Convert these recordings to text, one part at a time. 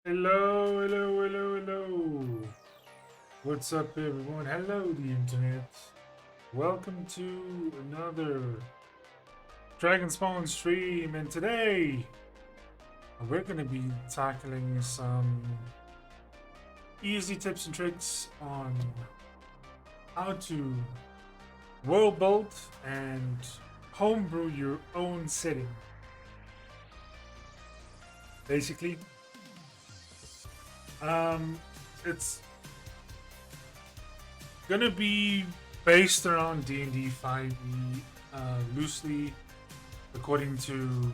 Hello, hello, hello, hello. What's up, everyone? Hello, the internet. Welcome to another Dragon Spawn stream, and today we're going to be tackling some easy tips and tricks on how to world build and homebrew your own setting. Basically, um, it's gonna be based around D&D 5e, loosely according to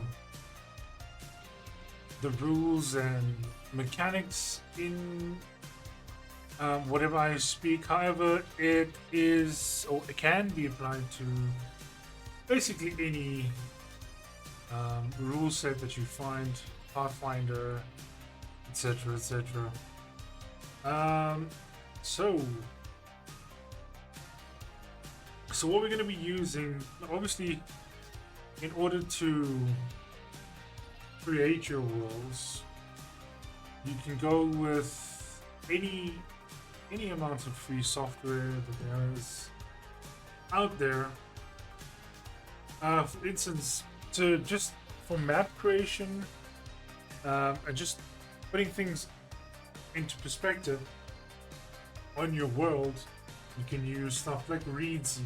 the rules and mechanics in whatever I speak. However, it is or it can be applied to basically any rule set that you find, Pathfinder, etc., etc. Um, so, so what we're going to be using, obviously, in order to create your worlds, you can go with any amount of free software that there is out there. For instance, to just for map creation and just putting things into perspective on your world, you can use stuff like Reedsy,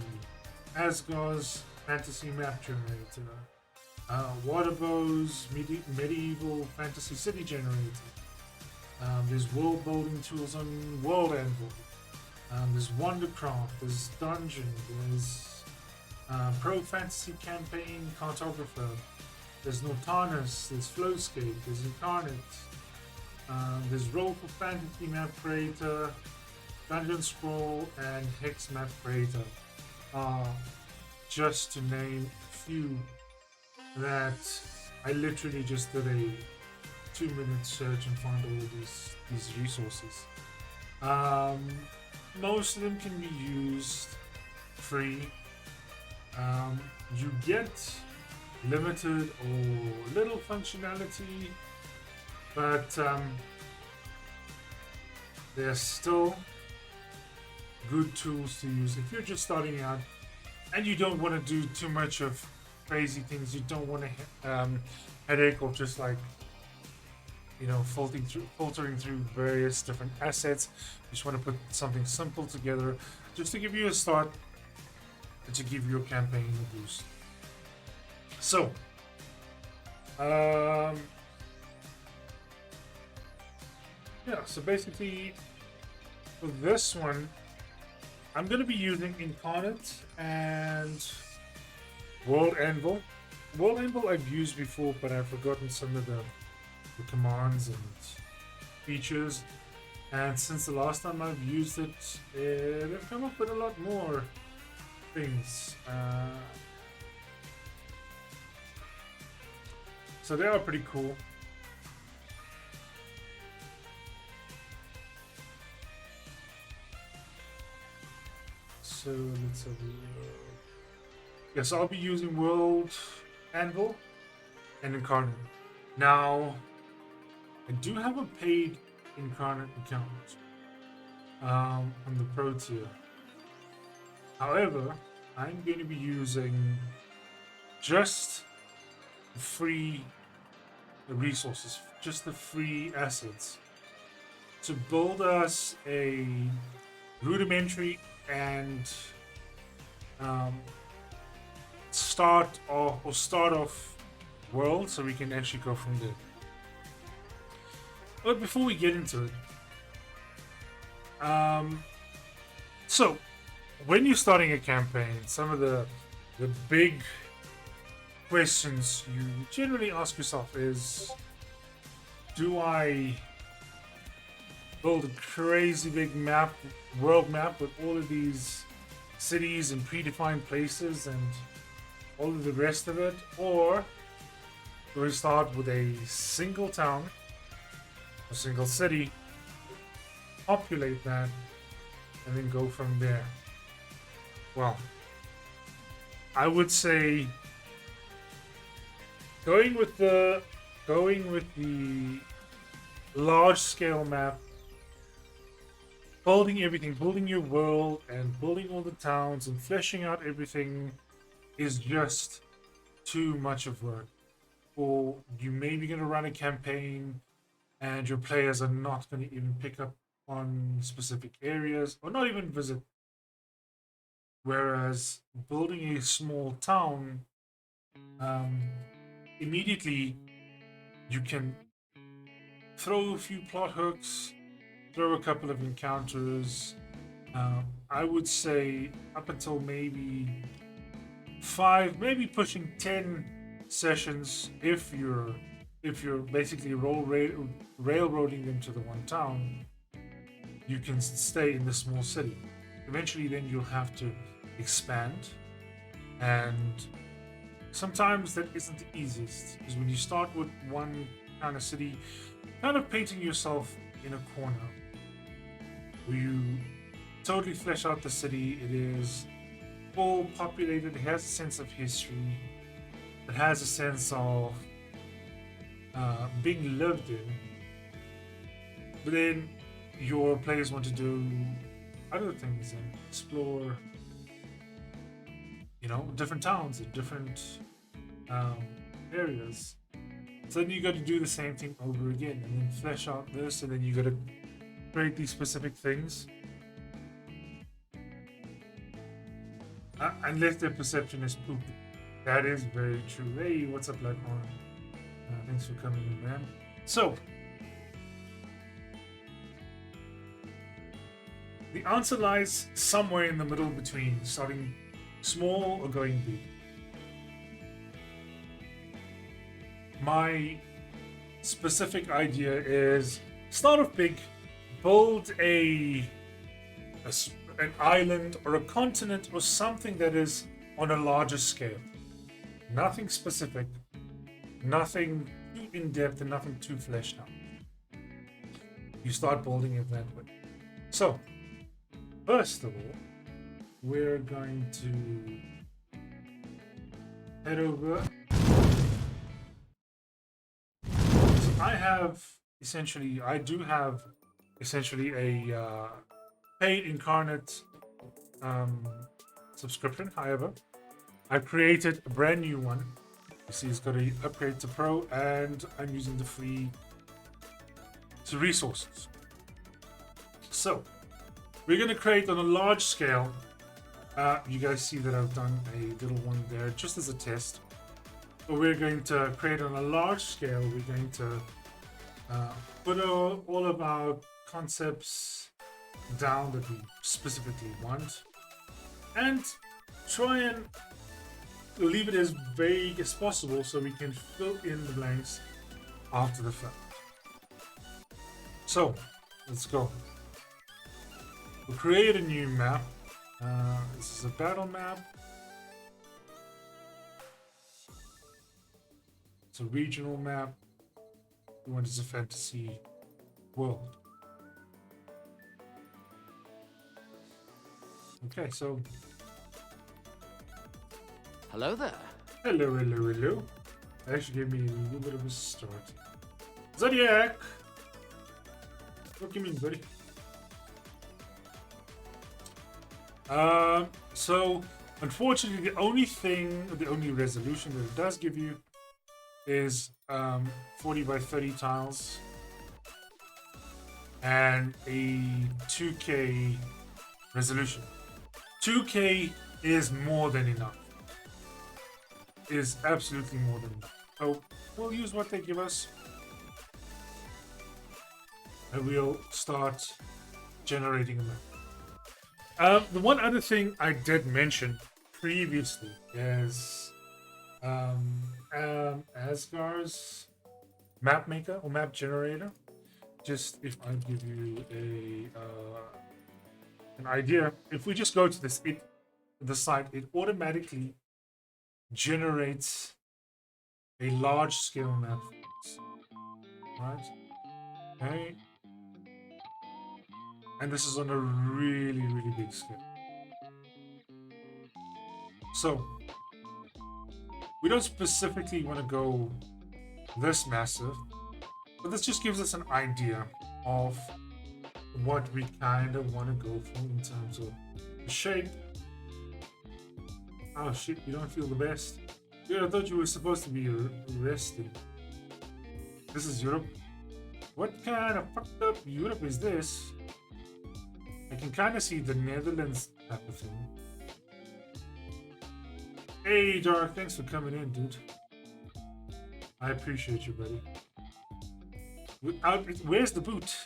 Asgard's Fantasy Map Generator, Waterbows Medieval Fantasy City Generator. There's world building tools on World Anvil. There's Wondercraft, there's Dungeon, there's Pro Fantasy Campaign Cartographer, there's Nortanus, there's Flowscape, there's Incarnate, there's Roll for Fantasy Map Creator, Dungeon Scroll, and Hex Map Creator. Just to name a few that I literally just did a 2-minute search and found all of these resources. Most of them can be used free. You get limited or little functionality, but they're still good tools to use if you're just starting out and you don't want to do too much of crazy things. You don't want to headache of just like filtering through various different assets. You just want to put something simple together just to give you a start and to give your campaign a boost. So, so basically for this one, I'm going to be using Incarnate and World Anvil. World Anvil I've used before, but I've forgotten some of the commands and features. And since the last time I've used it, they've come up with a lot more things. So they are pretty cool. So let's have a look. Yes, I'll be using World Anvil and Incarnate. Now, I do have a paid Incarnate account on the Pro tier. However, I'm going to be using just free resources, just the free assets to build us a rudimentary and start off world, so we can actually go from there. But before we get into it, so when you're starting a campaign, some of the big questions you generally ask yourself is, do I build a crazy big world map with all of these cities and predefined places and all of the rest of it, or do I start with a single town, a single city, populate that, and then go from there? Well, I would say going with the large scale map, building everything, building your world, and building all the towns and fleshing out everything is just too much of work. Or you maybe going to run a campaign and your players are not going to even pick up on specific areas or not even visit. Whereas building a small town, um, immediately you can throw a few plot hooks, throw a couple of encounters. I would say up until maybe 5, maybe pushing 10 sessions if you're basically railroading them to the one town, you can stay in the small city. Eventually, then you'll have to expand, and sometimes that isn't the easiest because when you start with one kind of city, kind of painting yourself in a corner where you totally flesh out the city. It is all populated, it has a sense of history, it has a sense of being lived in. But then your players want to do other things and explore, different towns and different areas. So then you got to do the same thing over again and then flesh out this, and then you got to create these specific things. Unless their perception is poop. That is very true. Hey, what's up, Blackhorn? Thanks for coming in, man. So, the answer lies somewhere in the middle between starting small or going big. My specific idea is start off big, build an island or a continent or something that is on a larger scale. Nothing specific, nothing too in-depth, and nothing too fleshed out. You start building it that way. So, first of all, we're going to head over. So I do have essentially a paid incarnate subscription. However, I created a brand new one. You see, it's got an upgrade to pro, and I'm using the free resources. So, we're going to create on a large scale. You guys see that I've done a little one there just as a test. But we're going to create on a large scale. We're going to put all of our concepts down that we specifically want, and try and leave it as vague as possible so we can fill in the blanks after the fact. So, let's go. We'll create a new map. This is a battle map. It's a regional map. We want it as a fantasy world. Okay, so. Hello there. Hello, hello, hello. That actually gave me a little bit of a start. Zodiac! What do you mean, buddy? So, unfortunately, the only resolution that it does give you is 40 by 30 tiles and a 2K resolution. 2K is more than enough. Is absolutely more than enough. So we'll use what they give us, and we'll start generating a map. The one other thing I did mention previously is Asgar's map maker or map generator. Just if I give you an idea, if we just go to the site, it automatically generates a large scale map for us. Right? Okay. And this is on a really, really big scale. So, we don't specifically want to go this massive. But this just gives us an idea of what we kind of want to go for in terms of the shape. Oh shit, you don't feel the best? Dude, I thought you were supposed to be resting. This is Europe. What kind of fucked up Europe is this? I can kind of see the Netherlands type of thing. Hey, Dark, thanks for coming in, dude. I appreciate you, buddy. Where's the boot?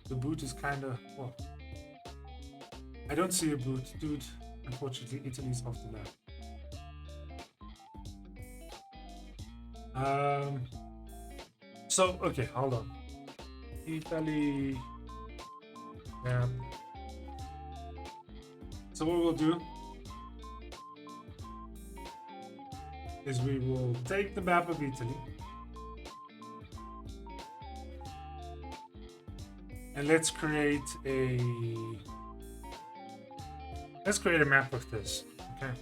The boot is kind of... Well, I don't see a boot, dude. Unfortunately, Italy's off the map. So, okay, hold on. Italy... Yeah. So what we'll do is we will take the map of Italy and let's create a map of this. Okay.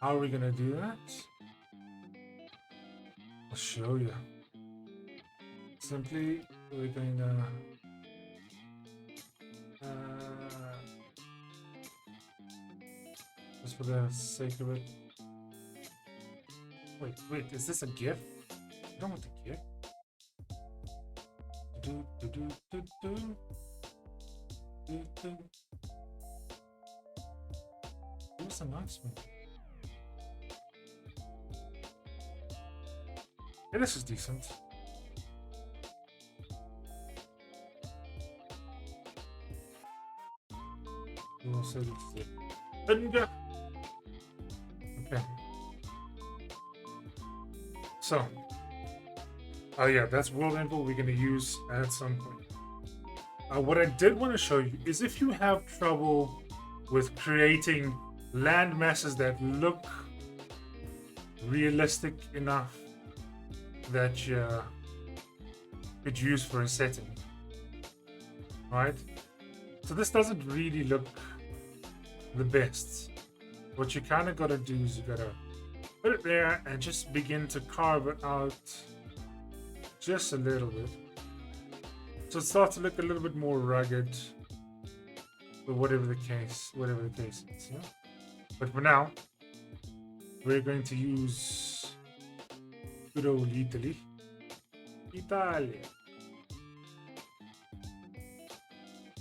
How are we gonna do that? I'll show you. Simply, we're going to just for the sake of it. Wait, is this a GIF? I don't want the GIF. What's announcement? Yeah, this is decent. We'll say it's the okay. So, oh yeah, that's world info we're gonna use at some point. What I did want to show you is if you have trouble with creating land masses that look realistic enough that you could use for a setting, right? So this doesn't really look the best. What you kind of got to do is you got to put it there and just begin to carve it out just a little bit. So it starts to look a little bit more rugged, but whatever the case is, yeah? But for now, we're going to use good old Italy. Italia.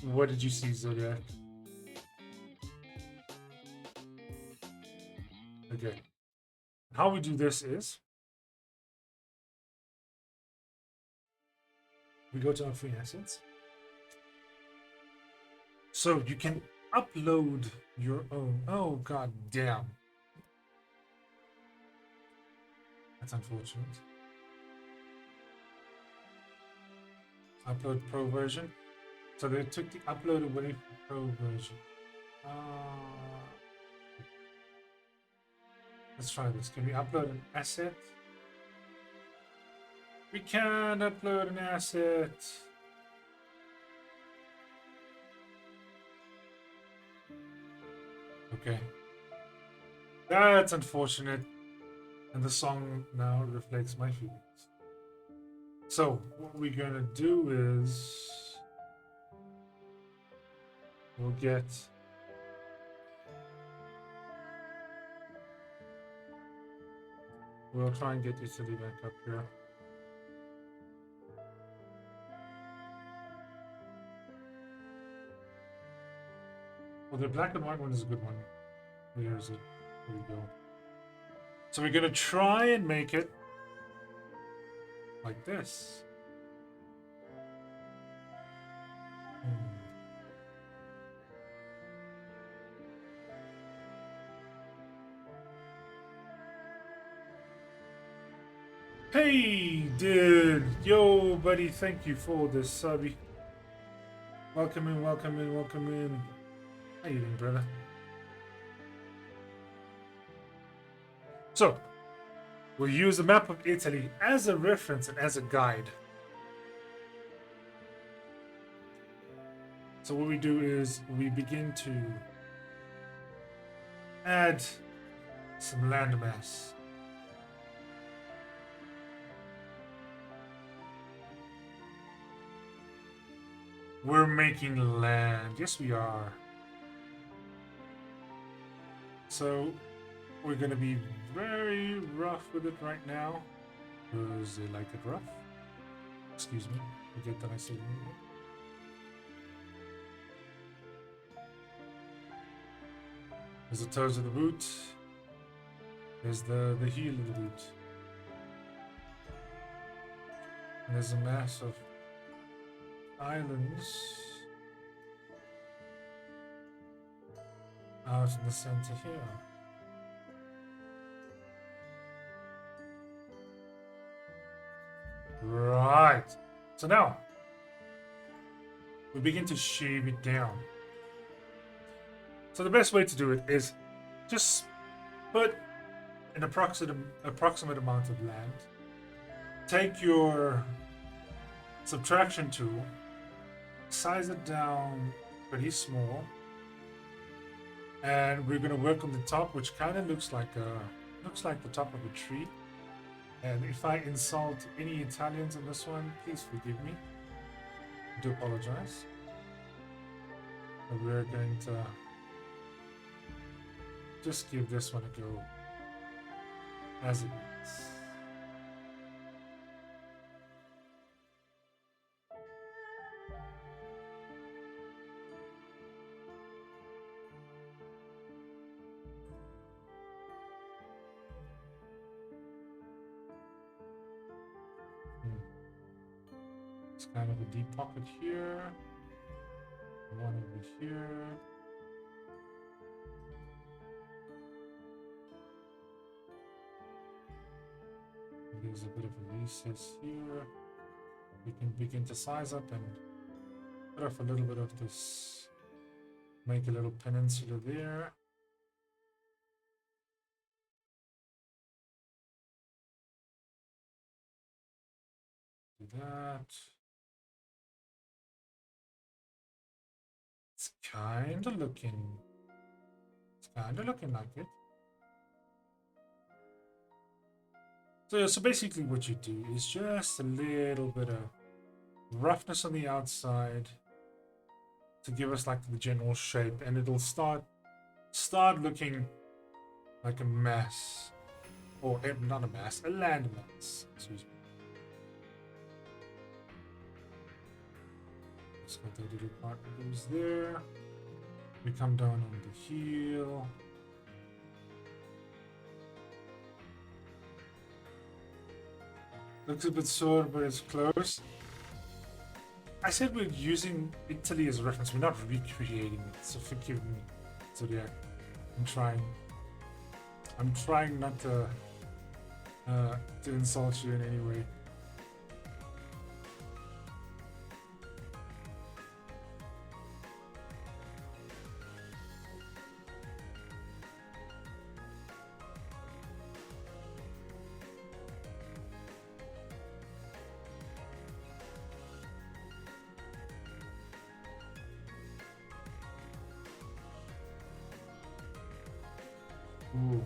What did you see, Zodiac? Okay. How we do this is we go to our free assets. So you can upload your own. Oh, god damn. That's unfortunate. Upload pro version. So they took the upload away from pro version. Let's try this. Can we upload an asset? We can upload an asset. Okay. That's unfortunate. And the song now reflects my feelings. So, what we're gonna do is we'll try and get Italy back up here. Well, the black and white one is a good one. Where is it? There we go. So we're gonna try and make it like this. Hey, dude. Yo, buddy, thank you for this subby. Welcome in, welcome in, welcome in. How you doing, brother? So, we'll use the map of Italy as a reference and as a guide. So what we do is we begin to add some landmass. We're making land. Yes, we are. So we're gonna be very rough with it right now because they like it rough. Excuse me. Forget that I said. There's the toes of the boot. There's the heel of the boot. And there's a mass of islands out in the center here. Right. So now we begin to shave it down. So the best way to do it is just put an approximate amount of land. Take your subtraction tool, size it down pretty small, and we're going to work on the top, which kind of looks like the top of a tree. And if I insult any Italians on this one, please forgive me. I do apologize. And we're going to just give this one a go as it is. It's kind of a deep pocket here. One over here. There's a bit of a recess here. We can begin to size up and put off a little bit of this. Make a little peninsula there. Do that. It's kind of looking like it. So basically what you do is just a little bit of roughness on the outside to give us like the general shape, and it'll start looking like a mess. Or not a mess, a land mass. Excuse me. Just got that little part that goes there. We come down on the heel. Looks a bit sore, but it's close. I said we're using Italy as a reference. We're not recreating it, so forgive me, Zodiac. I'm trying not to insult you in any way. Ooh.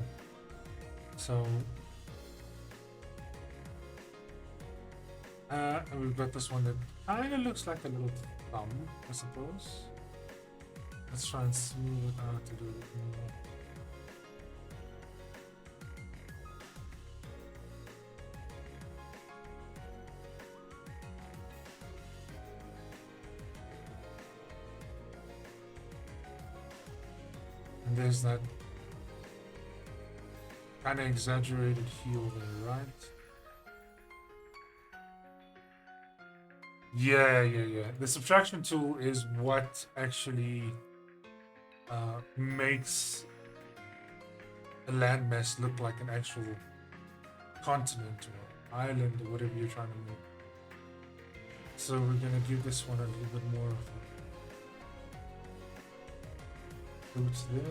So we've got this one that kind of looks like a little thumb, I suppose. Let's try and smooth it out a little bit more. And there's that kind of exaggerated heel there, right? Yeah. The subtraction tool is what actually makes a landmass look like an actual continent or island or whatever you're trying to make. So we're gonna give this one a little bit more of a boots there.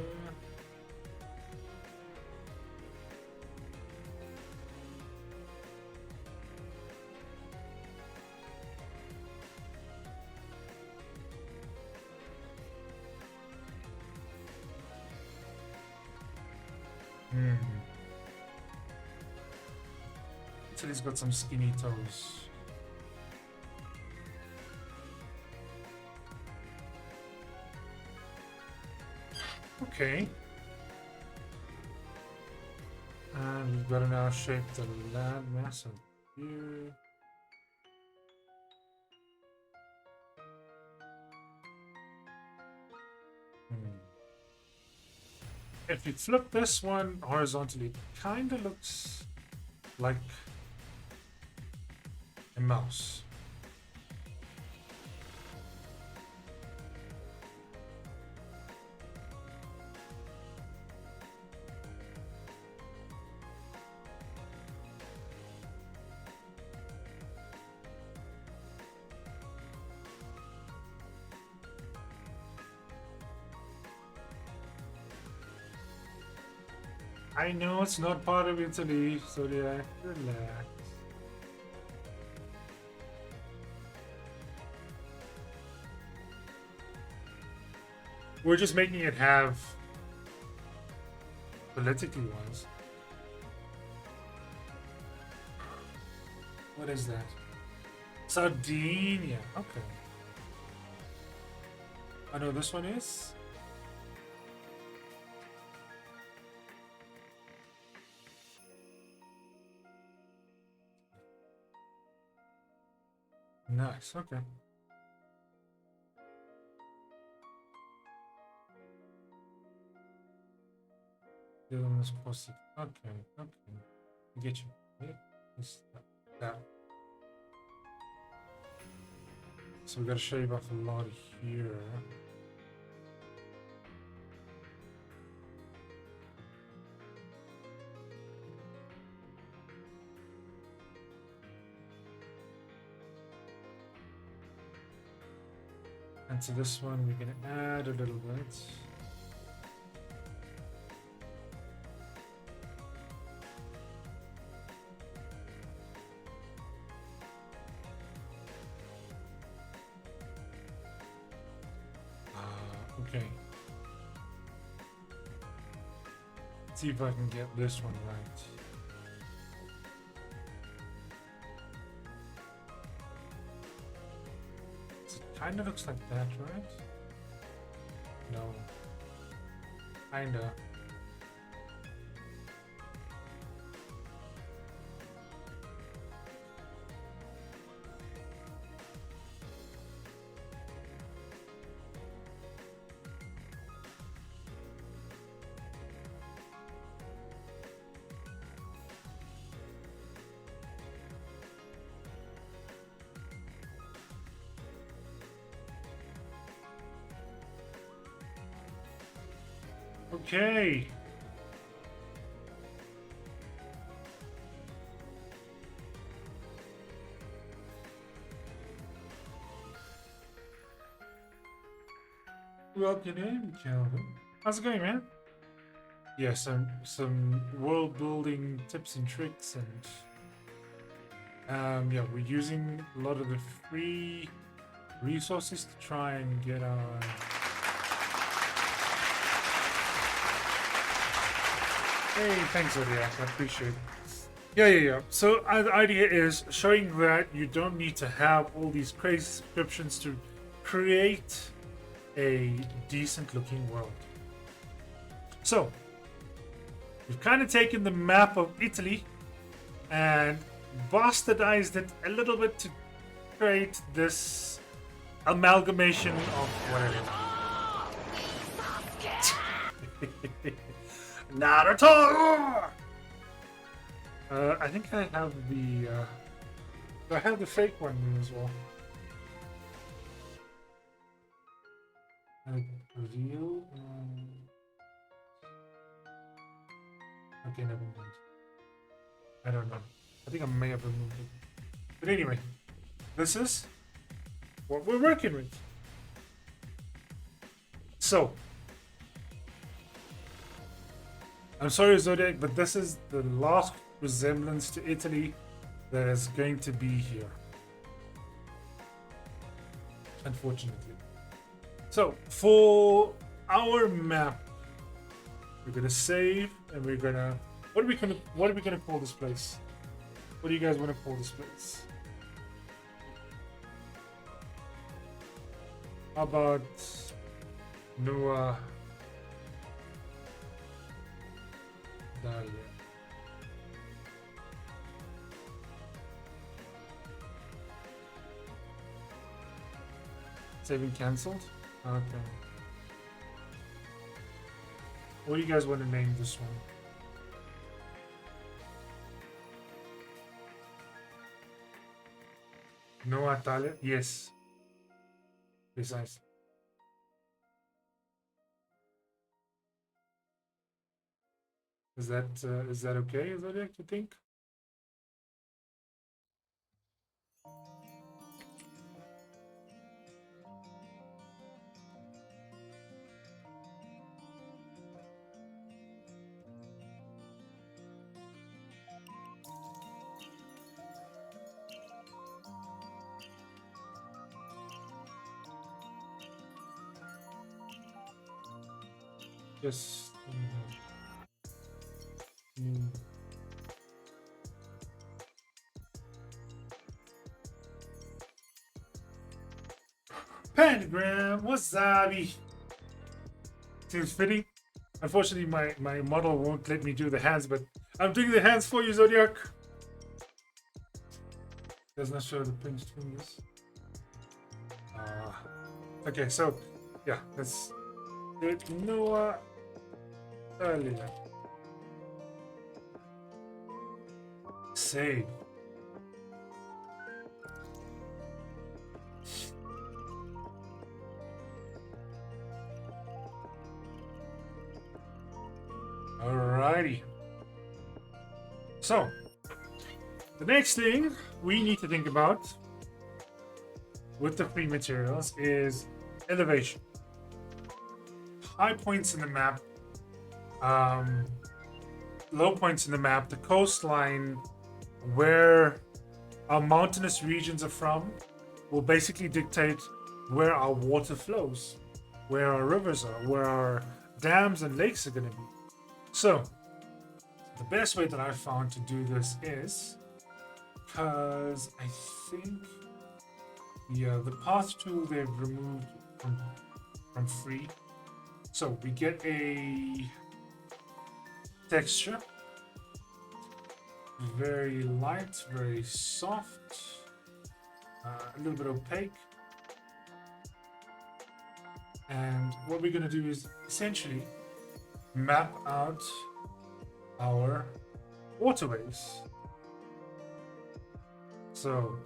Italy's got some skinny toes. Okay. And we've got to now shape the land mass of here. If you flip this one horizontally, it kind of looks like a mouse. I know it's not part of Italy, so yeah, relax. We're just making it have politically wise. What is that? Sardinia. Okay. I know this one is. Nice. Okay. The other one is positive. Okay. Okay. I get you. Yeah. That. So we gotta shave off a lot here. And to this one, we're gonna add a little bit. Okay. Let's see if I can get this one right. It kind of looks like that, right? No. Kinda. Okay. Welcome in, Calvin. How's it going, man? Yeah, some world building tips and tricks, and yeah, we're using a lot of the free resources to try and get our. Hey, thanks, Zodiac. I appreciate it. Yeah. So the idea is showing that you don't need to have all these crazy subscriptions to create a decent looking world. So we've kind of taken the map of Italy and bastardized it a little bit to create this amalgamation of whatever. Naruto! I think I have the fake one as well. Reveal. Okay, never mind. I don't know. I think I may have removed it. But anyway, this is what we're working with. So, I'm sorry, Zodiac, but this is the last resemblance to Italy that is going to be here. Unfortunately. So, for our map, we're gonna save and we're gonna what are we gonna call this place? What do you guys want to call this place? How about Noah Dale. Saving cancelled? Okay. What do you guys want to name this one? No Atale? Yes. Precisely. Is that okay, Zodiac, you think? Just mm, Pentagram Wasabi. Seems fitting. Unfortunately, my model won't let me do the hands, but I'm doing the hands for you, Zodiac. Does not show the pinched fingers. Okay, so yeah, let's do it. Noah earlier. Save. Alrighty. So, the next thing we need to think about with the free materials is elevation. High points in the map, low points in the map, the coastline, where our mountainous regions are from, will basically dictate where our water flows, where our rivers are, where our dams and lakes are going to be. So, the best way that I've found to do this is, because I think the path tool they've removed from free. So we get a texture, very light, very soft, a little bit opaque. And what we're going to do is essentially map out our waterways. So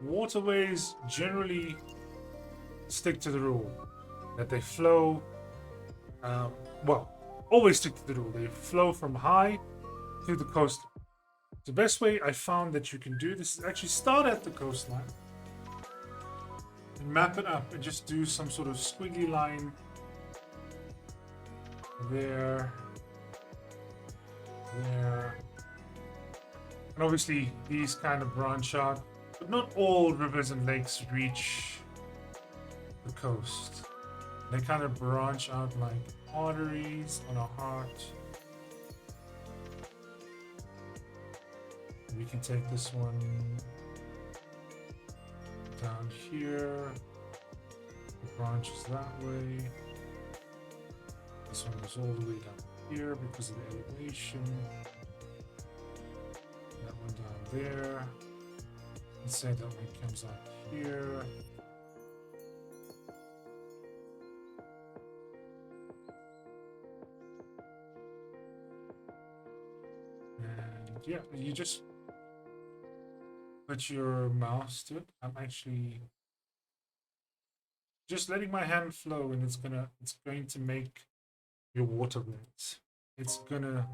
waterways generally stick to the rule that they flow, always stick to the rule. They flow from high to the coast. The best way I found that you can do this is actually start at the coastline and map it up and just do some sort of squiggly line there, there. And obviously these kind of branch out, but not all rivers and lakes reach the coast. They kind of branch out like arteries on a heart. We can take this one down here. It branches that way. This one goes all the way down here because of the elevation. That one down there. Let's say that one comes out here. And yeah, you just put your mouse to it. I'm actually just letting my hand flow, and it's going to make your waterways. It's gonna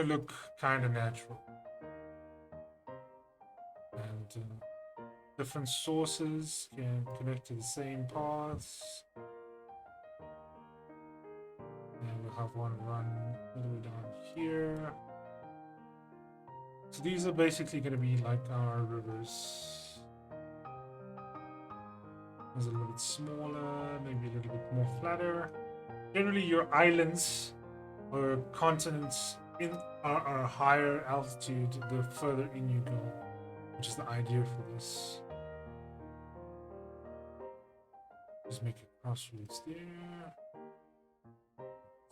look kind of natural. And different sources can connect to the same paths. And we'll have one run all the way down here. So these are basically going to be like our rivers. It's a little bit smaller, maybe a little bit more flatter. Generally, your islands or continents are a higher altitude the further in you go, which is the idea for this. Just make it Crossroads there.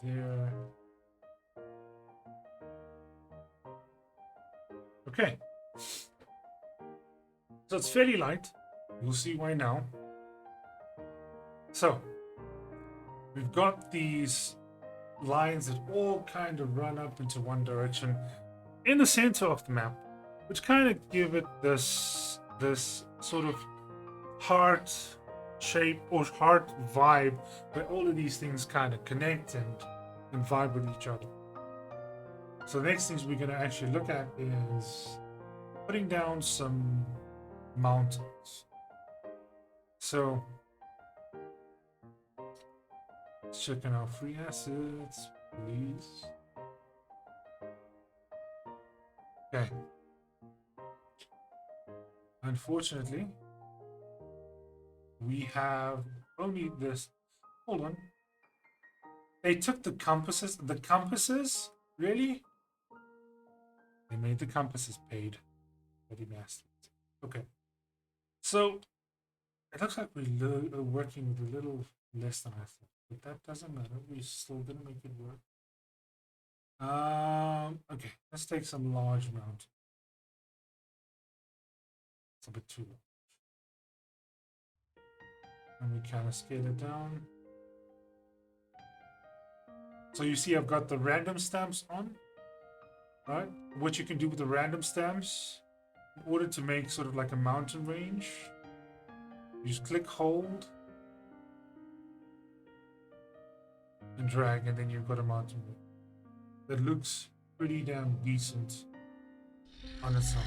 There. Okay. So it's fairly light. You'll see why now. So, we've got these lines that all kind of run up into one direction in the center of the map, which kind of give it this sort of heart shape or heart vibe where all of these things kind of connect and vibe with each other. So the next things we're going to actually look at is putting down some mountains. So let's check on our free assets, please. Okay. Unfortunately, we have only this. Hold on. They took the compasses. The compasses? Really? They made the compasses paid. Bloody bastards. Okay. So, it looks like we're working with a little less than I thought. But that doesn't matter. We're still going to make it work. Okay. Let's take some large mountain. It's a bit too large. And we kind of scale it down. So you see I've got the random stamps on, right? What you can do with the random stamps in order to make sort of like a mountain range, you just click hold and drag, and then you've got a mountain range that looks pretty damn decent on its own.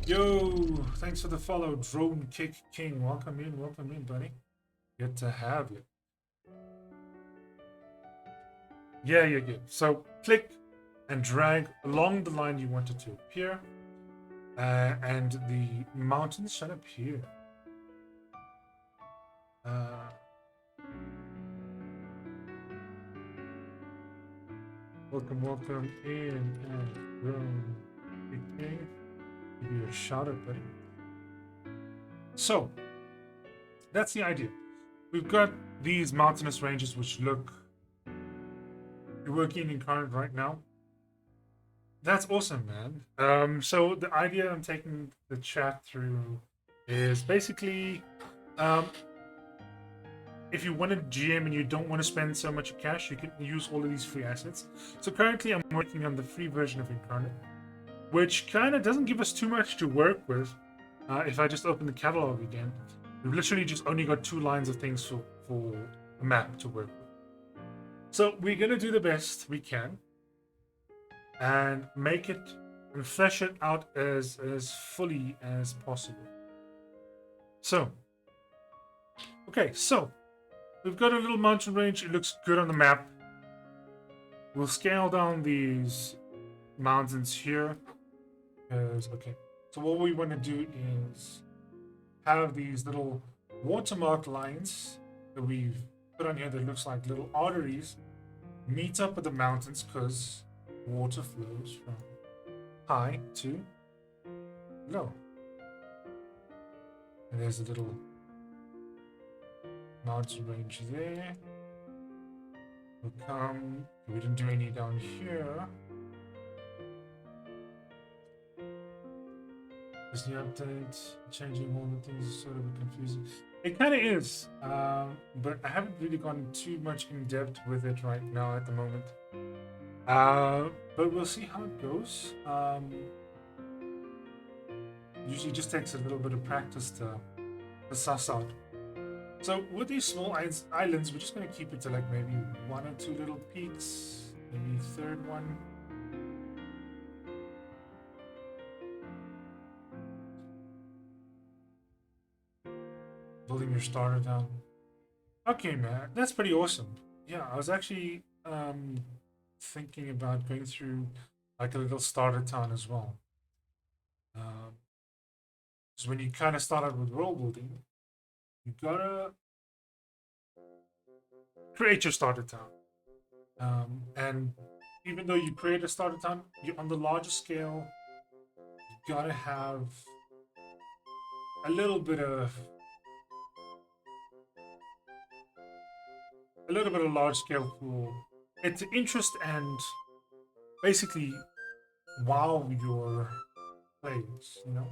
Yo, thanks for the follow, Drone Kick King. Welcome in, buddy. Good to have you. Yeah, you're good. So click and drag along the line you want it to appear, and the mountains shall appear. Welcome in, and Drone Kick King. Give you a shout out, buddy. So that's the idea. We've got these mountainous ranges which look. You're working in current right now. That's awesome, man. So the idea I'm taking the chat through is basically, if you want to GM and you don't want to spend so much cash, you can use all of these free assets. So currently I'm working on the free version of Incarnate, which kind of doesn't give us too much to work with. If I just open the catalog again, we've literally just only got 2 lines of things for a map to work with. So we're going to do the best we can and make it and flesh it out as fully as possible. So, okay, so we've got a little mountain range. It looks good on the map. We'll scale down these mountains here. Okay, so what we want to do is have these little watermark lines that we've put on here that looks like little arteries meet up with the mountains because water flows from high to low. And there's a little mountain range there. We'll come. We didn't do any down here. Is the update changing all the things is sort of confusing? It kind of is, but I haven't really gone too much in depth with it right now at the moment. But we'll see how it goes. Usually just takes a little bit of practice to suss out. So with these small islands, we're just going to keep it to like maybe 1 or 2 little peaks, maybe a third one. Building your starter down. Okay, man, that's pretty awesome. Yeah, I was actually thinking about going through like a little starter town as well. So when you kind of start out with world building, you gotta create your starter town. And even though you create a starter town, you on the larger scale, you gotta have a little bit of a little bit of large scale for it to interest and basically wow your players, you know,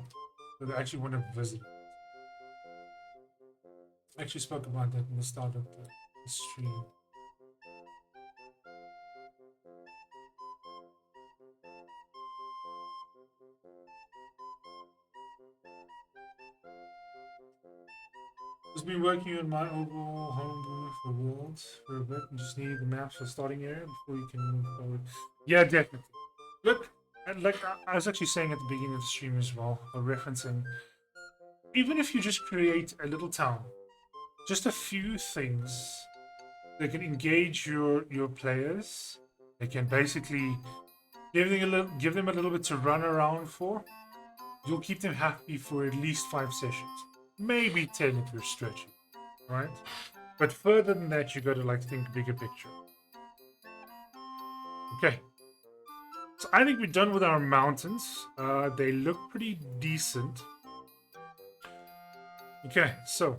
that actually want to visit. I actually spoke about that in the start of the stream. I've been working on my overall homebrew for Worlds for a bit and just need the maps for starting area before you can move forward. Yeah, definitely. Look, like I was actually saying at the beginning of the stream as well, or referencing, even if you just create a little town, just a few things that can engage your players, they can basically give them a little bit to run around for. You'll keep them happy for at least 5 sessions, maybe 10 if you're stretching, right? But further than that, you got to like think bigger picture. Okay. So I think we're done with our mountains. They look pretty decent. Okay, so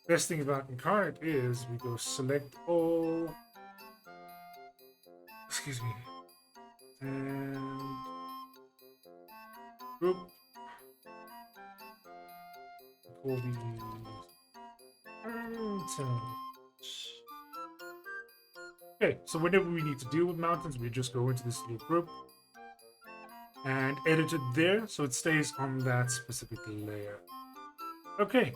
best thing about Incarnate is we go select all. Excuse me. And group. Call these mountains. Okay, so whenever we need to deal with mountains, we just go into this little group and edit it there so it stays on that specific layer. Okay,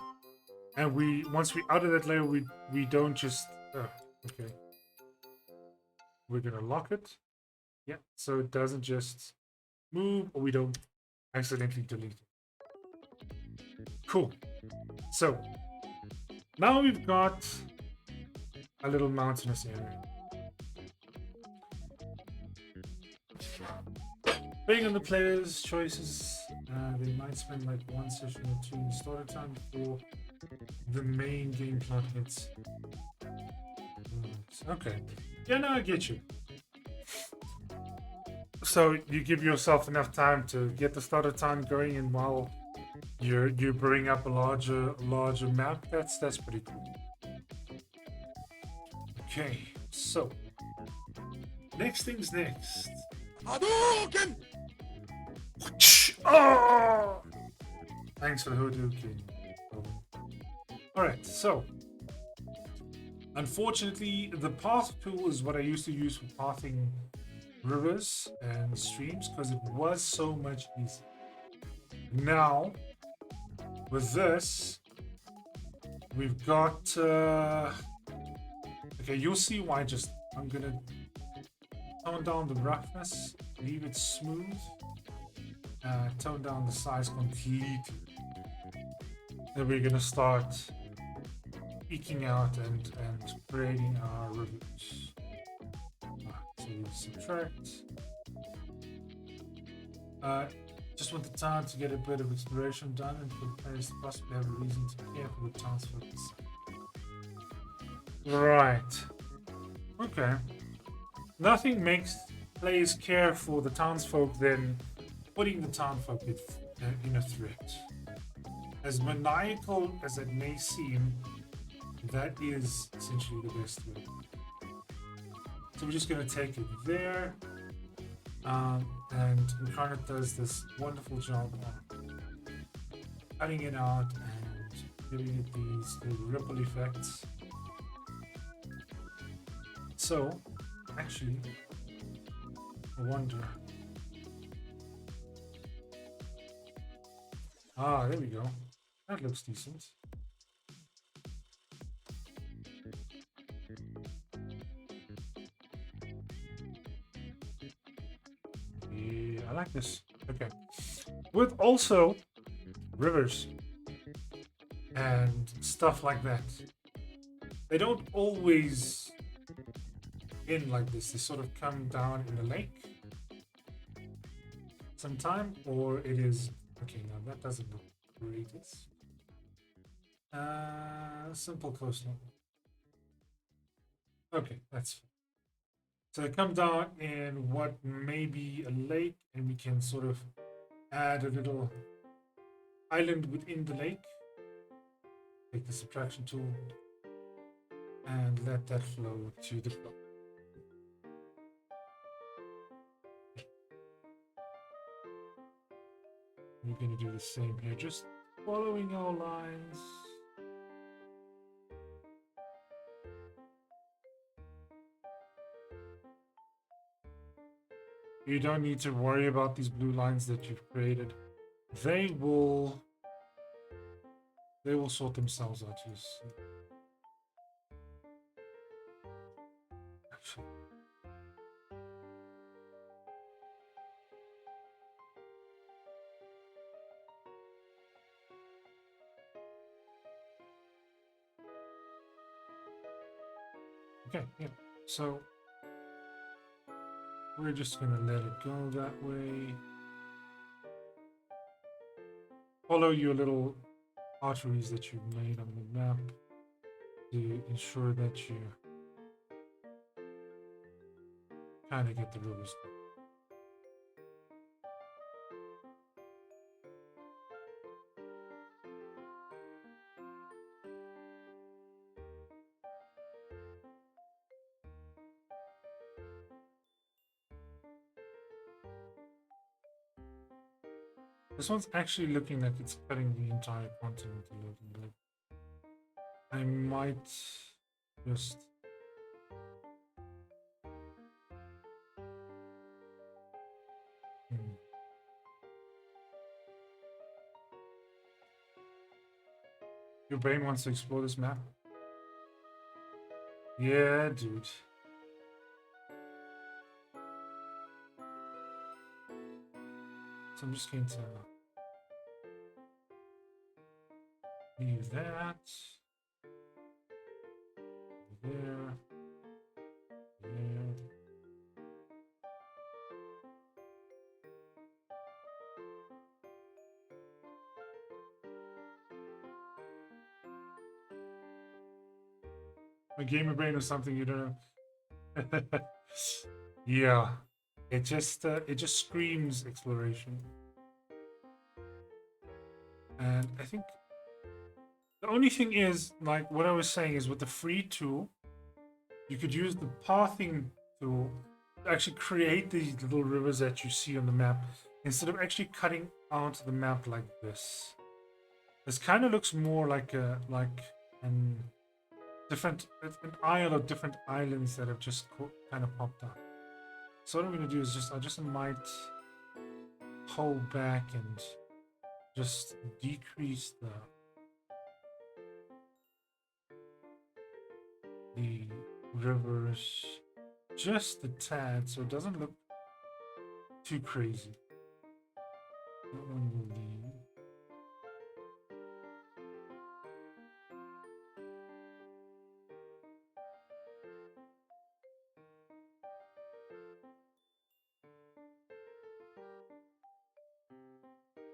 and once we out of that layer, we don't just okay. We're gonna lock it. Yeah, so it doesn't just move or we don't accidentally delete it. Cool. So now we've got a little mountainous area. Depending on the player's choices, they might spend like 1 session or 2 in starter time before the main game plot hits. Okay. Yeah, no, I get you. So you give yourself enough time to get the starter time going, and while you bring up a larger map, that's pretty cool. Okay, so next thing's next. Hadouken! Oh! Thanks for the Hadouken. Alright, so unfortunately, the path tool is what I used to use for pathing rivers and streams because it was so much easier. Now, with this, we've got. Okay, you'll see why. I'm gonna tone down the roughness, leave it smooth, tone down the size completely. Then we're gonna start eking out and creating our rivers. So we subtract. Just want the town to get a bit of exploration done and for the players to possibly have a reason to care for the town's focus. Right. Okay. Nothing makes players care for the townsfolk than putting the townsfolk in a threat. As maniacal as it may seem, that is essentially the best way. So we're just going to take it there. And Incarnate does this wonderful job of cutting it out and giving it these little ripple effects. So, actually, I wonder. Ah, there we go. That looks decent. Yeah, I like this. Okay. With also rivers and stuff like that. They don't always end like this. They sort of come down in the lake sometime, or it is okay. Now that doesn't look greatest. Simple coastline. Okay, that's fine. So they come down in what may be a lake, and we can sort of add a little island within the lake. Take the subtraction tool and let that flow to the clock. We're going to do the same here, just following our lines. You don't need to worry about these blue lines that you've created. They will sort themselves out. You see. Okay, yeah. So we're just gonna let it go that way. Follow your little arteries that you've made on the map to ensure that you kind of get the rivers. This one's actually looking like it's cutting the entire continent a little bit. I might just... Your brain wants to explore this map? Yeah, dude. So I'm just going to leave that there, there. My gamer brain is something you don't know. Yeah, it just screams exploration, and I think the only thing is, like what I was saying, is with the free tool, you could use the pathing tool to actually create these little rivers that you see on the map instead of actually cutting out the map like this. This kind of looks more like an isle of different islands that have just kind of popped up. So what I'm going to do is I just might hold back and just decrease the rivers just a tad so it doesn't look too crazy. That one will leave.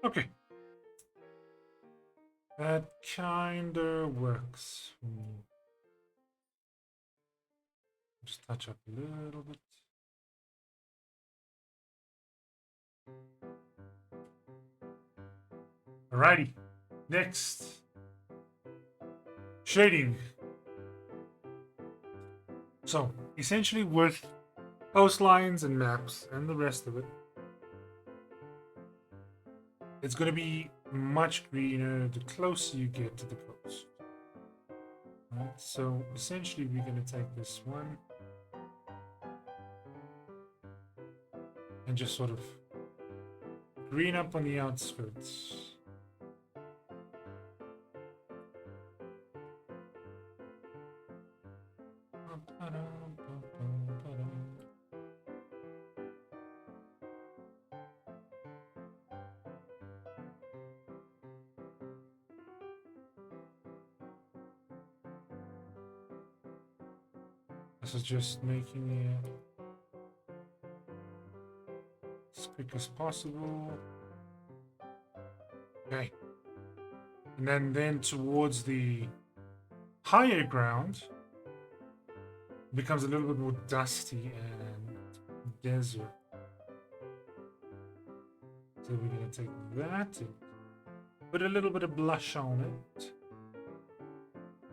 Okay. That kinda works for me. Just touch up a little bit. Alrighty. Next. Shading. So, essentially with coastlines and maps and the rest of it, it's going to be much greener the closer you get to the coast. Right? So essentially we're going to take this one and just sort of green up on the outskirts. This is just making it as quick as possible. Okay. And then towards the higher ground, it becomes a little bit more dusty and desert. So we're going to take that and put a little bit of blush on it.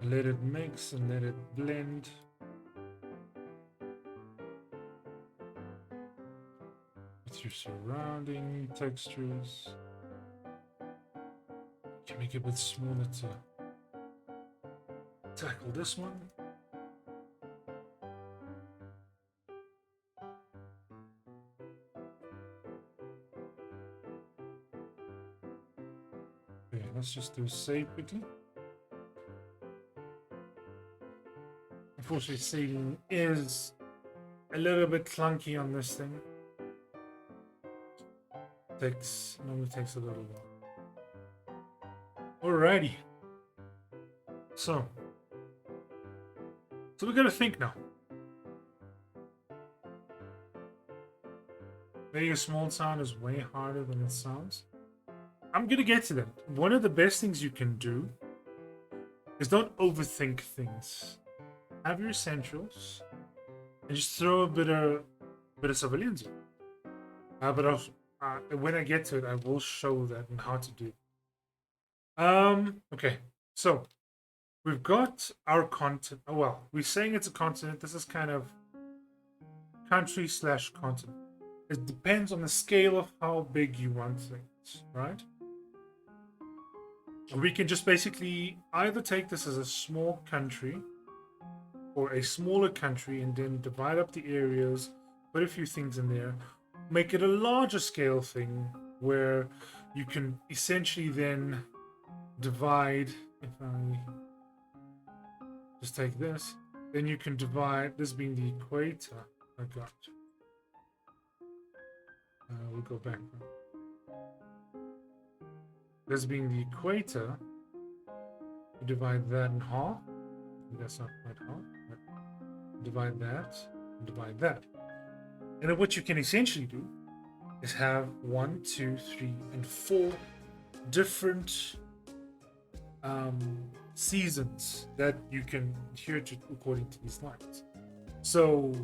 Let it mix and let it blend. With your surrounding textures. You can make it a bit smaller to tackle this one. Okay, let's just do save quickly. Unfortunately, saving is a little bit clunky on this thing. Normally takes a little while. Alrighty. So we gotta think now. Making a small town is way harder than it sounds. I'm gonna get to that. One of the best things you can do is don't overthink things. Have your essentials and just throw a bit of civilians in. But also, when I get to it, I will show that and how to do it. Okay, so we've got our continent. Oh, well, we're saying it's a continent. This is kind of country/continent. It depends on the scale of how big you want things, right? We can just basically either take this as a small country or a smaller country and then divide up the areas, put a few things in there, make it a larger scale thing where you can essentially then divide. If I just take this, then you can divide this being the equator. I got. We'll go back. This being the equator, you divide that in half. That's not quite half. Divide that, and divide that. And then what you can essentially do is have 1, 2, 3, and 4 different seasons that you can adhere to according to these lines. So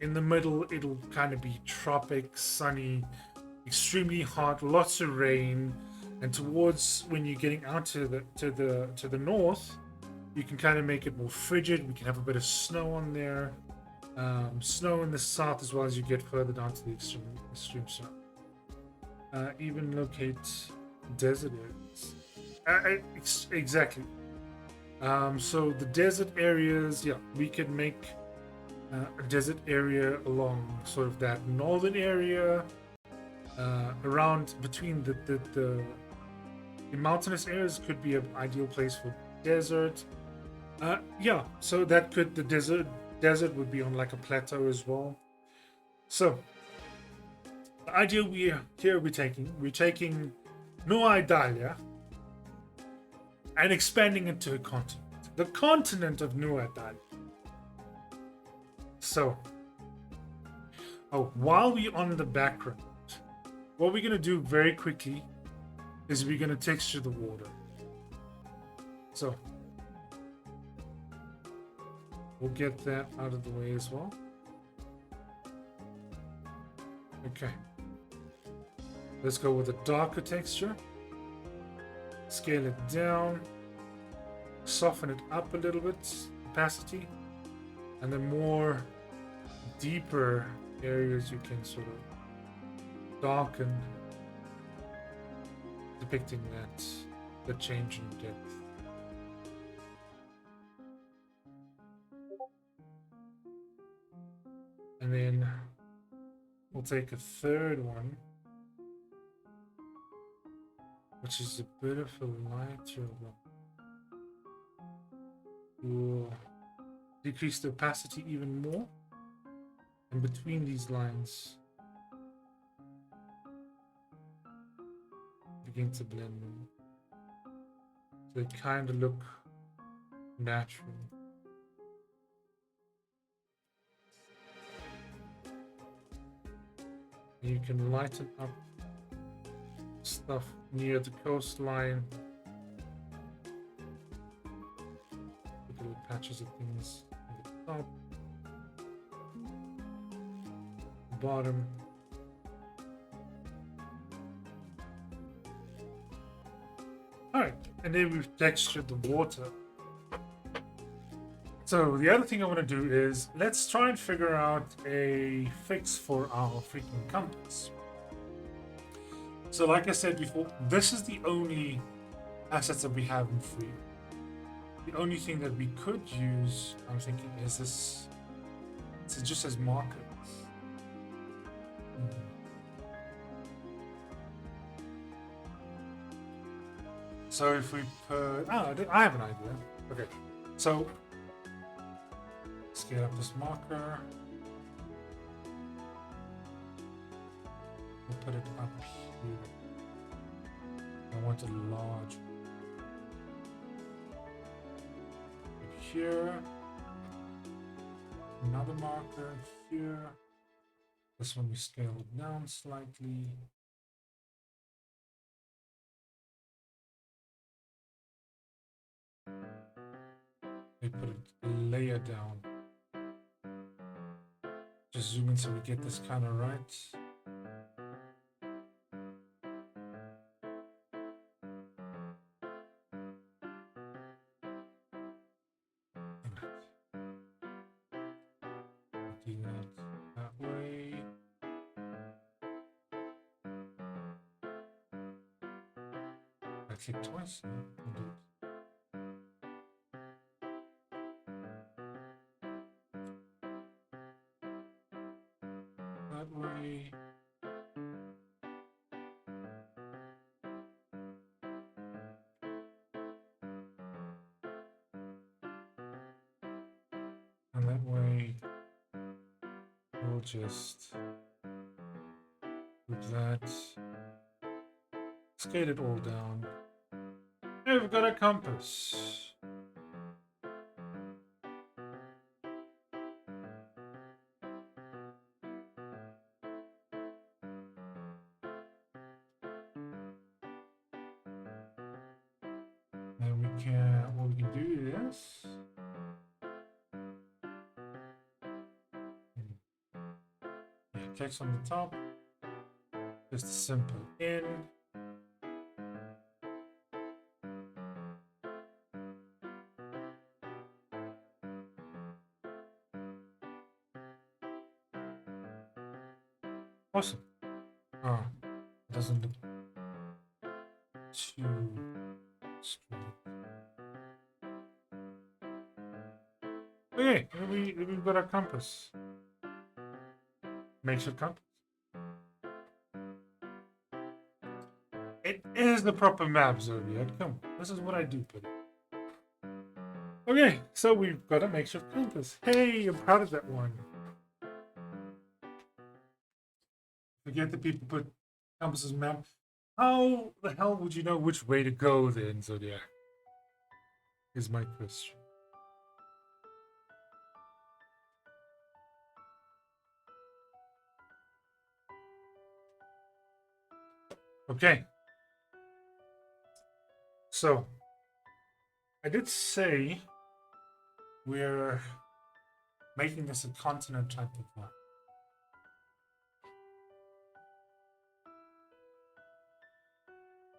in the middle, it'll kind of be tropic, sunny, extremely hot, lots of rain, and towards when you're getting out to the north, you can kind of make it more frigid. We can have a bit of snow on there, snow in the south as well as you get further down to the extreme south. Even locate desert areas. Exactly. So the desert areas, yeah, we can make a desert area along sort of that northern area, around between the mountainous areas could be an ideal place for desert. Yeah, so that could the desert would be on like a plateau as well. So the idea we're taking Nuova Italia and expanding into a continent. The continent of Nuova Italia. So, while we're on the background, what we're gonna do very quickly is we're gonna texture the water. So we'll get that out of the way as well. Okay. Let's go with a darker texture. Scale it down. Soften it up a little bit, opacity. And the more deeper areas you can sort of darken, depicting the change in depth. And then we'll take a third one, which is a bit of a lighter one. We'll decrease the opacity even more, and between these lines begin to blend them so they kind of look natural. You can lighten up stuff near the coastline. Little patches of things at the top, bottom. Alright, and then we've textured the water. So the other thing I want to do is let's try and figure out a fix for our freaking compass. So like I said before, this is the only assets that we have in free. The only thing that we could use, I'm thinking, is this. It just says markers. So if we put, I have an idea. Okay, so scale up this marker. We'll put it up here. I want it large. Here. Another marker here. This one we scale it down slightly. We put a layer down. Just zoom in so we get this kind of right. Do that way. I click twice. That way. And that way, we'll just put that, scale it all down. And we've got a compass. And we can, what we can do is, text on the top, just a simple in. Awesome. Oh, it doesn't look too straight. Okay, we've got our compass. Makeshift compass. It is the proper map, Zodiac. Come, this is what I do, buddy. Okay, so we've got a makeshift compass. Hey, I'm proud of that one. Forget the people put compasses map. How the hell would you know which way to go then, Zodiac? Is my question. Okay. So, I did say we're making this a continent type of map.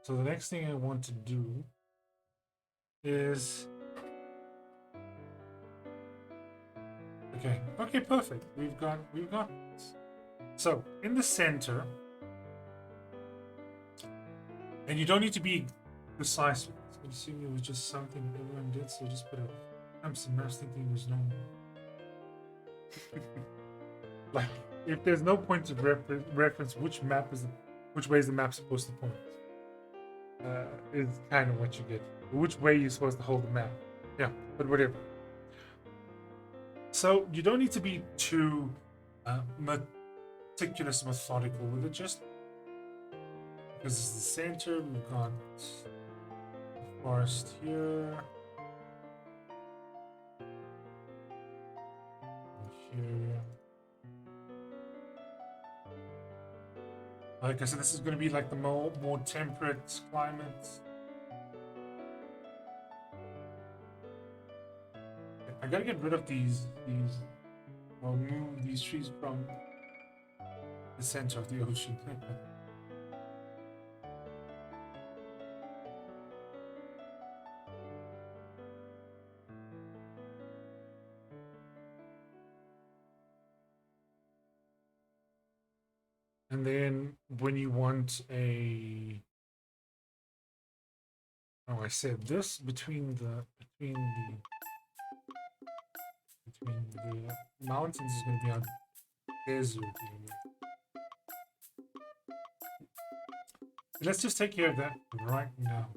So the next thing I want to do is okay, perfect. We've got this. So in the center, and you don't need to be precise with this. I assume it was just something everyone did, so just put a Amsterdam Maps thinking it was normal. Like if there's no point of reference, which way is the map supposed to point? Is kind of what you get. Which way you're supposed to hold the map. Yeah, but whatever. So you don't need to be too meticulous, methodical with it. Just because it's the center, we've got the forest here. Here. Like I said, this is going to be like the more temperate climate. I gotta get rid of these. I'll move these trees from the center of the ocean. And then when you want a, oh, I said this between the mountains is going to be our desert area. Let's just take care of that right now.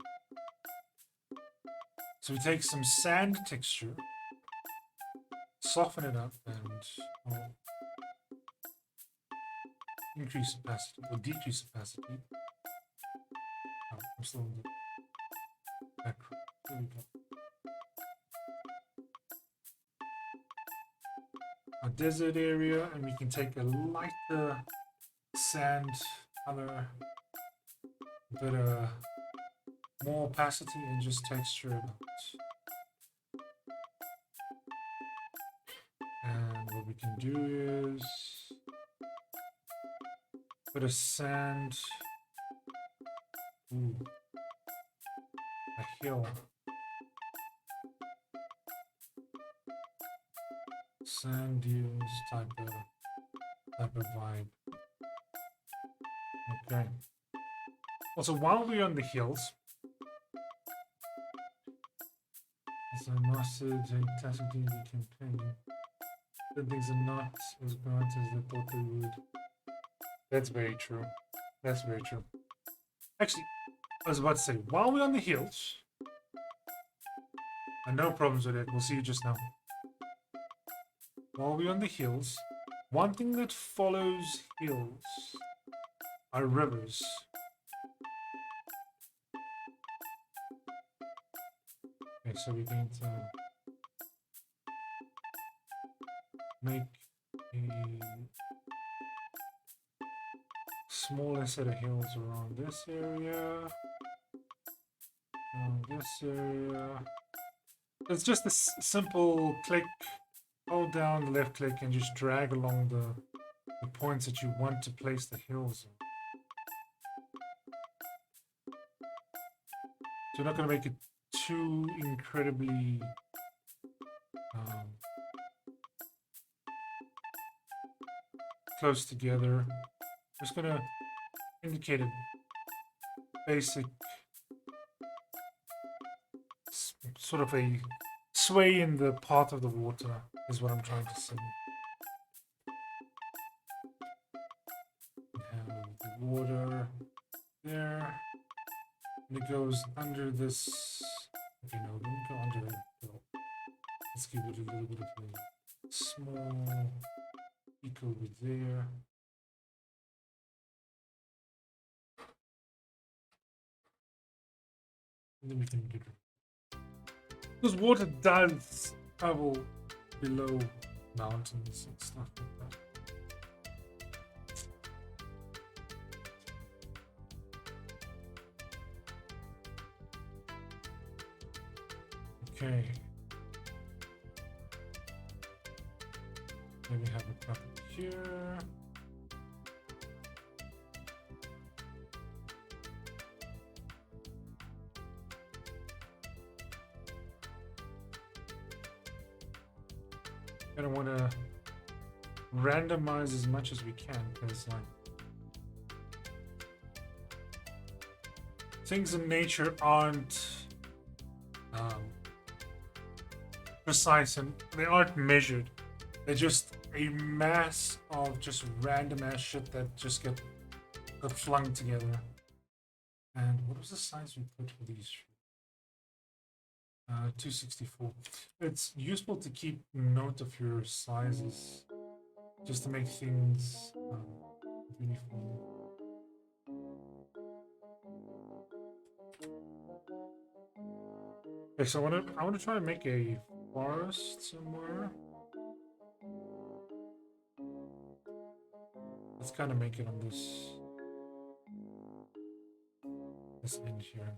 So we take some sand texture, soften it up, and increase opacity or decrease opacity. Oh, I'm still in the macro. There we go. A desert area, and we can take a lighter sand color, a bit more opacity, and just texture it out. And what we can do is put a sand, a hill, sand dunes type of vibe. Okay. Also, while we're on the hills, as I mastered a tacit in the campaign, that things are not as bad as they thought they would. That's very true. That's very true. Actually, I was about to say, while we're on the hills, and no problems with it, we'll see you just now. While we're on the hills, one thing that follows hills are rivers. Okay, so we're going to make a smaller set of hills around this area. Around this area. It's just a simple click, hold down the left click, and just drag along the points that you want to place the hills on. So we're not going to make it too incredibly close together. Just going to indicate a basic sort of a sway in the path of the water is what I'm trying to say. We have the water there, and it goes under this. Okay, no, don't go under that. Let's give it a little bit of a small peak over there. And then we can get it. Because water does travel below mountains and stuff like that. Okay. Then we have a couple here. I don't want to randomize as much as we can because things in nature aren't precise and they aren't measured. They're just a mass of just random ass shit that just got flung together. And what was the size we put for these? 264. It's useful to keep note of your sizes just to make things uniform. Okay, so I want to try to make a forest somewhere. Let's kind of make it on this end here.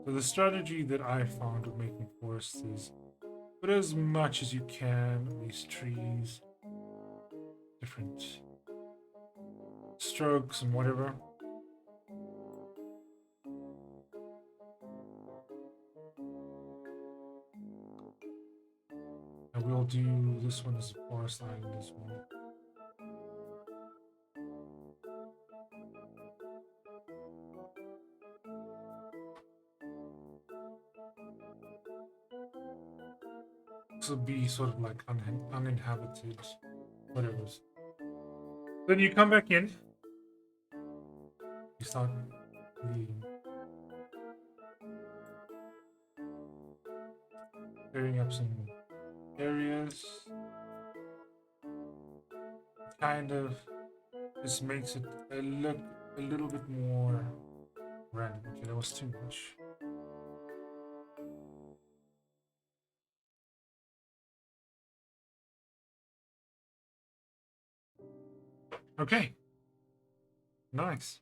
So the strategy that I found with making forests is put as much as you can of these trees, different strokes and whatever. And we'll do this one as a forest island as well. be sort of like uninhabited, whatever. Then you come back in. You start leaving. Clearing up some areas. Kind of just makes it look a little bit more random. Okay, that was too much. Okay. Nice.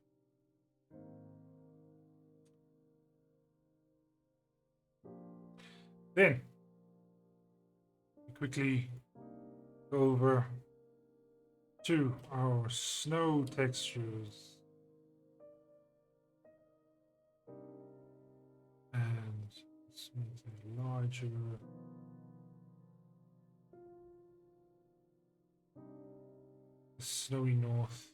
Then quickly go over to our snow textures. And let's make it larger. The snowy north.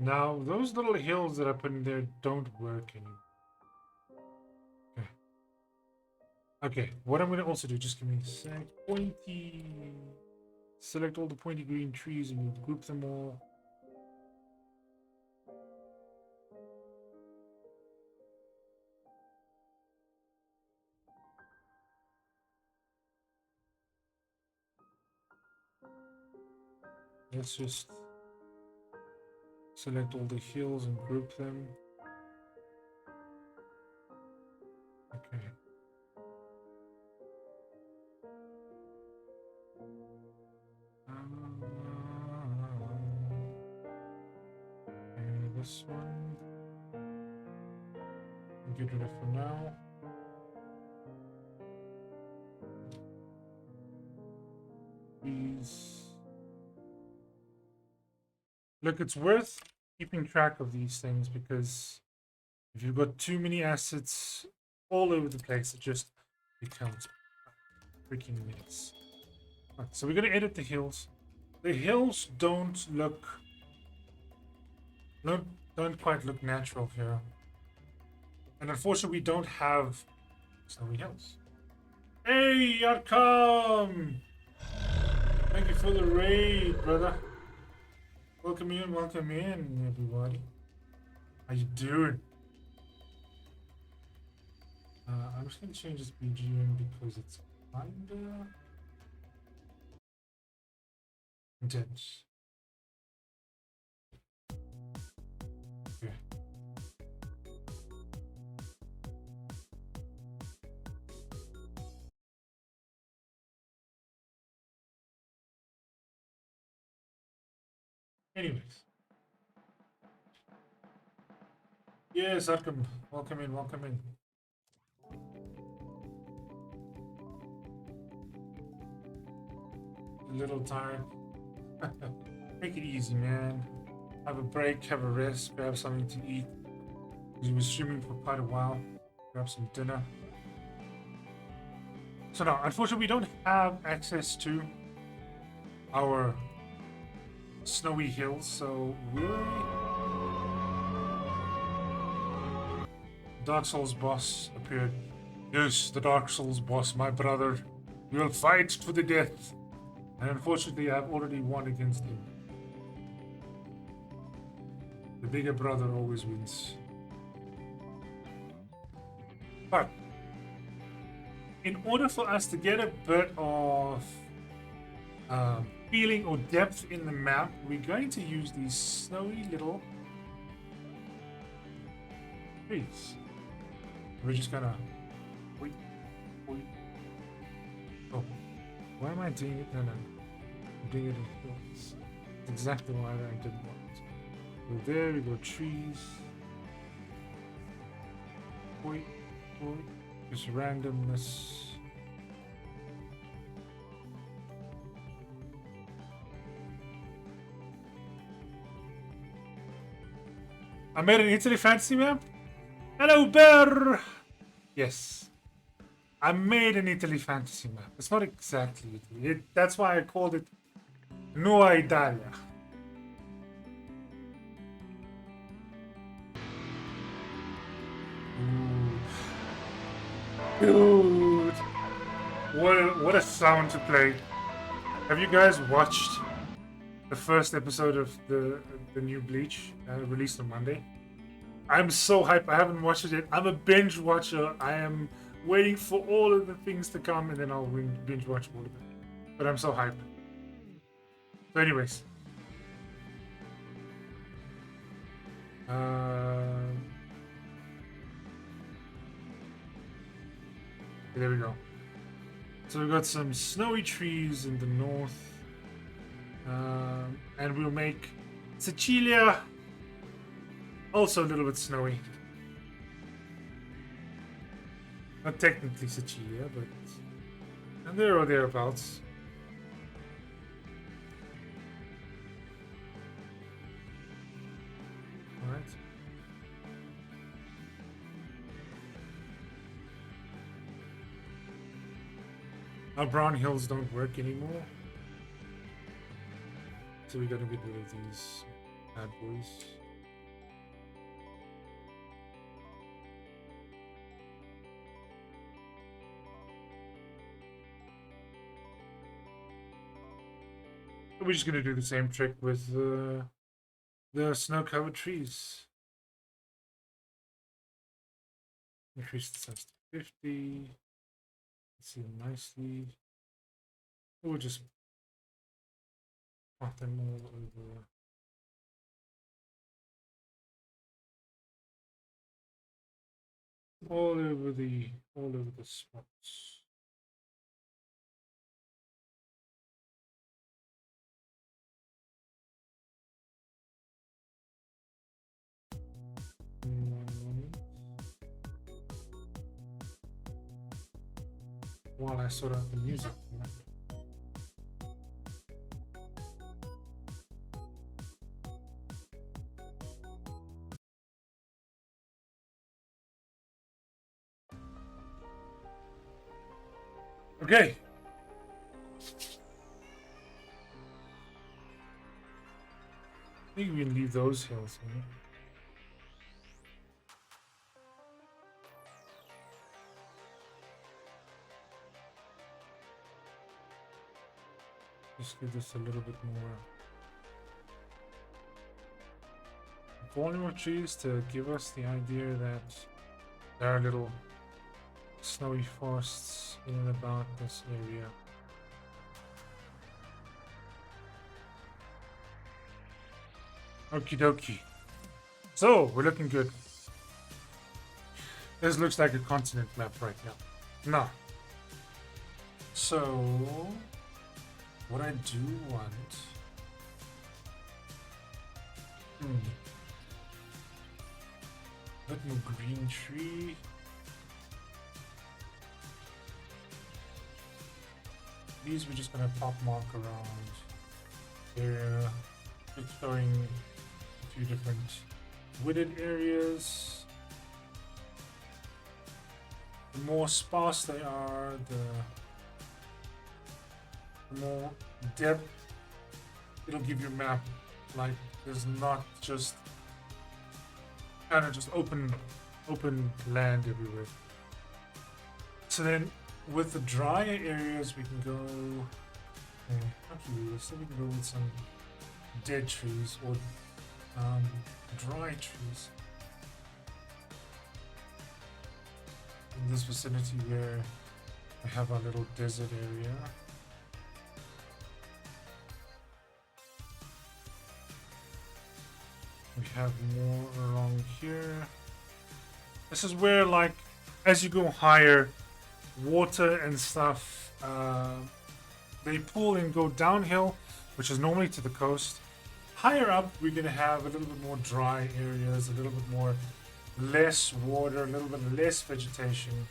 Now, those little hills that I put in there don't work anymore. Okay. Okay, what I'm going to also do, just give me a sec. Pointy. Select all the pointy green trees and we'll group them all. Let's just select all the hills and group them. Okay. And this one. Get rid of for now. These. Look, it's worth keeping track of these things because if you've got too many assets all over the place, it just becomes a freaking mess. Right, so we're going to edit the hills. The hills don't quite look natural here. And unfortunately, we don't have snowy hills. Hey, Yarkam! Thank you for the raid, brother. Welcome in, everybody. How you doing? I'm just gonna change this BGM because it's kinda intense. Okay. Anyways. Yes, Arkham. Welcome in, welcome in. A little tired. Take it easy, man. Have a break, have a rest, grab something to eat. We were streaming for quite a while. Grab some dinner. So now, unfortunately, we don't have access to our snowy hills, so Dark Souls boss appeared. Yes, the Dark Souls boss, my brother. We will fight to the death. And unfortunately, I've already won against him. The bigger brother always wins. But in order for us to get a bit of feeling or depth in the map, we're going to use these snowy little trees. We're just gonna wait. Oh, why am I doing it? No, I'm doing it in hills. It's exactly why I didn't want it. So there we go, trees. Wait, just randomness. I made an Italy fantasy map. Hello, Bear! Yes. I made an Italy fantasy map. It's not exactly Italy. That's why I called it Nuova Italia. Dude, what a sound to play. Have you guys watched the first episode of the new Bleach released on Monday? I'm so hyped. I haven't watched it yet. I'm a binge watcher. I am waiting for all of the things to come, and then I'll binge watch all of it. But I'm so hyped. So, anyways. There we go. So we've got some snowy trees in the north. And we'll make Sicilia also a little bit snowy. Not technically Sicilia, but and there or thereabouts. Alright. Our brown hills don't work anymore. So we gotta get rid of these bad boys. We're just gonna do the same trick with the snow-covered trees. Increase the size to 50. See them nicely. We'll just plot them all over the spots. While I sort out the music. Okay. I think we can leave those hills here. Just give this a little bit more volume of trees to give us the idea that there are little snowy forests in and about this area. Okie dokie. So, we're looking good. This looks like a continent map right now. No. So, what I do want... Bit more green tree. These we're just gonna pop mark around here. Exploring a few different wooded areas. The more sparse they are, the more depth it'll give your map. Like there's not just kind of just open land everywhere. So then with the drier areas we can go so we can go with some dead trees or dry trees in this vicinity where we have our little desert area. We have more along here. This is where, like, as you go higher, water and stuff, they pull and go downhill, which is normally to the coast. Higher up, we're going to have a little bit more dry areas, a little bit more less water, a little bit less vegetation,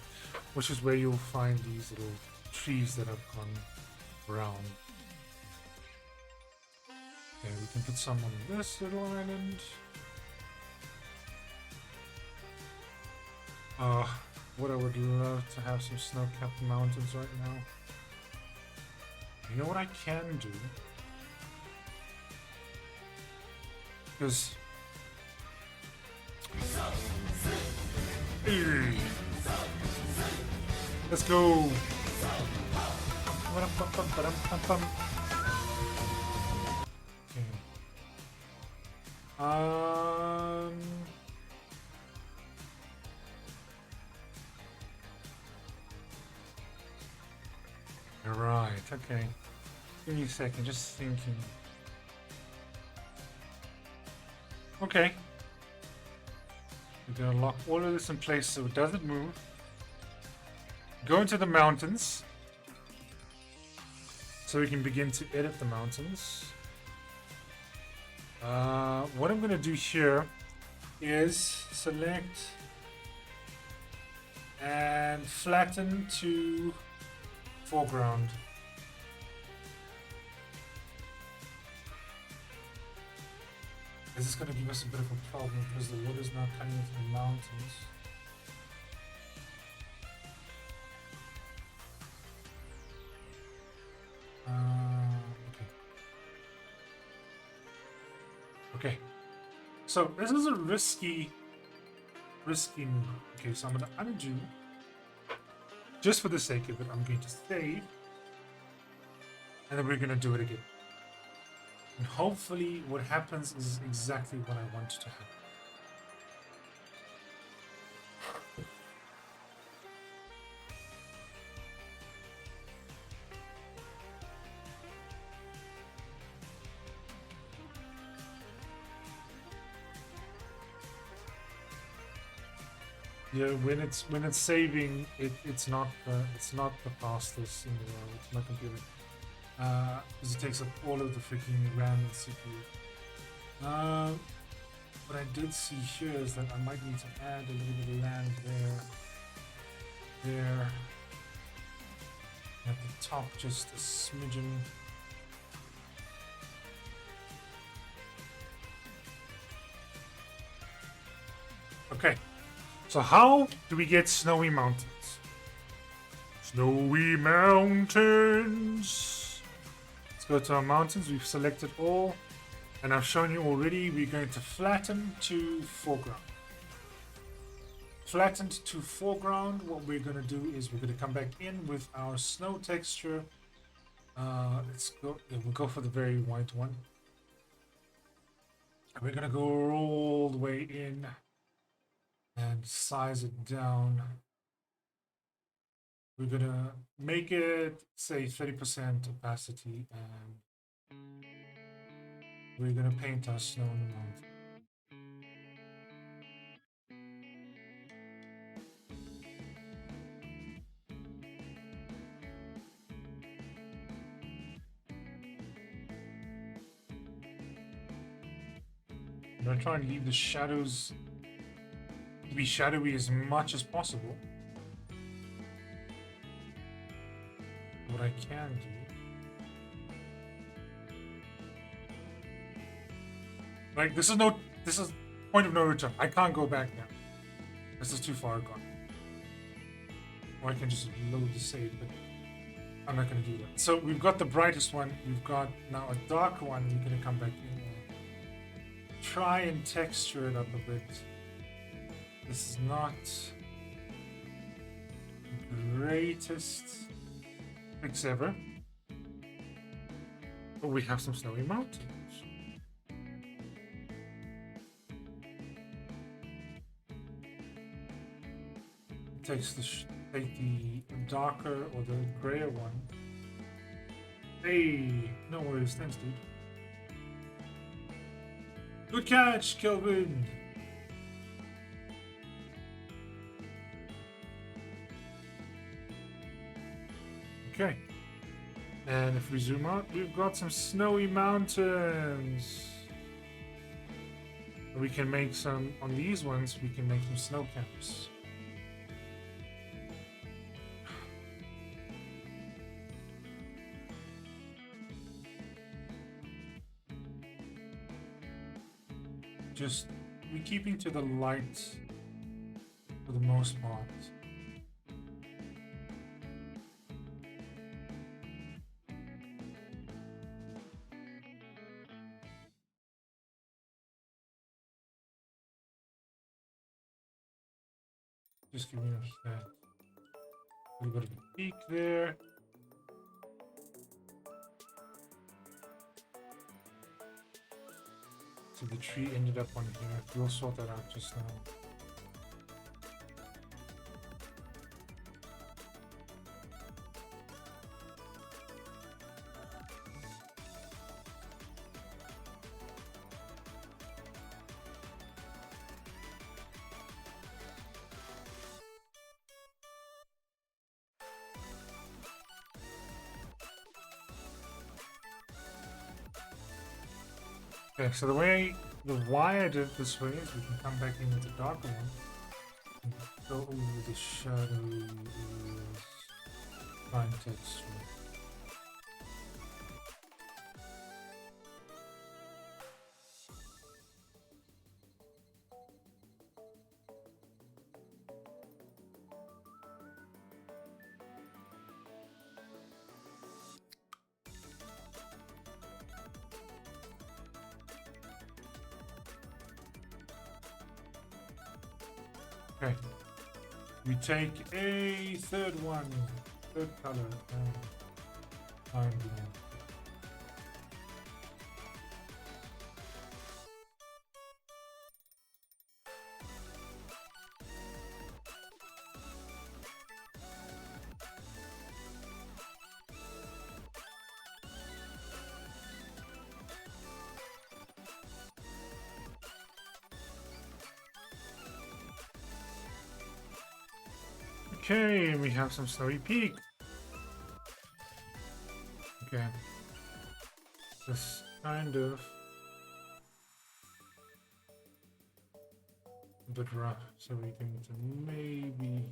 which is where you'll find these little trees that have gone brown. Okay, we can put some on this little island. What I would love to have some snow-capped mountains right now. You know what I can do? Because... Let's go. Okay. Right. Okay. Give me a second. Just thinking. Okay. We're gonna lock all of this in place so it doesn't move. Go into the mountains. So we can begin to edit the mountains. What I'm gonna do here is select and flatten to foreground. This is going to give us a bit of a problem because the water is now coming into the mountains. Okay. So this is a risky move. Okay, so I'm going to undo. Just for the sake of it, I'm going to save. And then we're going to do it again. And hopefully what happens is exactly what I want to happen. Yeah, when it's saving, it's not the fastest in the world. It's my computer. Because it takes up all of the freaking RAM and CPU. What I did see here is that I might need to add a little bit of land there, at the top, just a smidgen. Okay, so how do we get snowy mountains? Snowy mountains. Let's go to our mountains. We've selected all, and I've shown you already. We're going to flatten to foreground. Flattened to foreground. What we're going to do is we're going to come back in with our snow texture. Let's go. Yeah, we'll go for the very white one. And we're going to go all the way in and size it down. We're gonna make it, say, 30% opacity, and we're gonna paint our snow on the mountain. I'm gonna try and leave the shadows to be shadowy as much as possible. What I can do. Like, this is point of no return. I can't go back now. This is too far gone. Or I can just load the save, but I'm not gonna do that. So we've got the brightest one. We've got now a darker one. We're gonna come back in and try and texture it up a bit. This is not the greatest fix ever. But we have some snowy mountains. Take the darker or the grayer one. Hey, no worries, thanks, dude. Good catch, Kelvin. Okay. And if we zoom out, we've got some snowy mountains. We can make some, on these ones, we can make some snow camps. Just, we're keeping to the light for the most part. Just give me that. A little bit of a peak there. So the tree ended up on here. We'll sort that out just now. Okay, so why I did it this way is we can come back in with the darker one and go over the shadows, fine texture. Okay, we take a third color, iron blue. Okay, we have some snowy peak. Okay. This kind of a bit rough, so we can maybe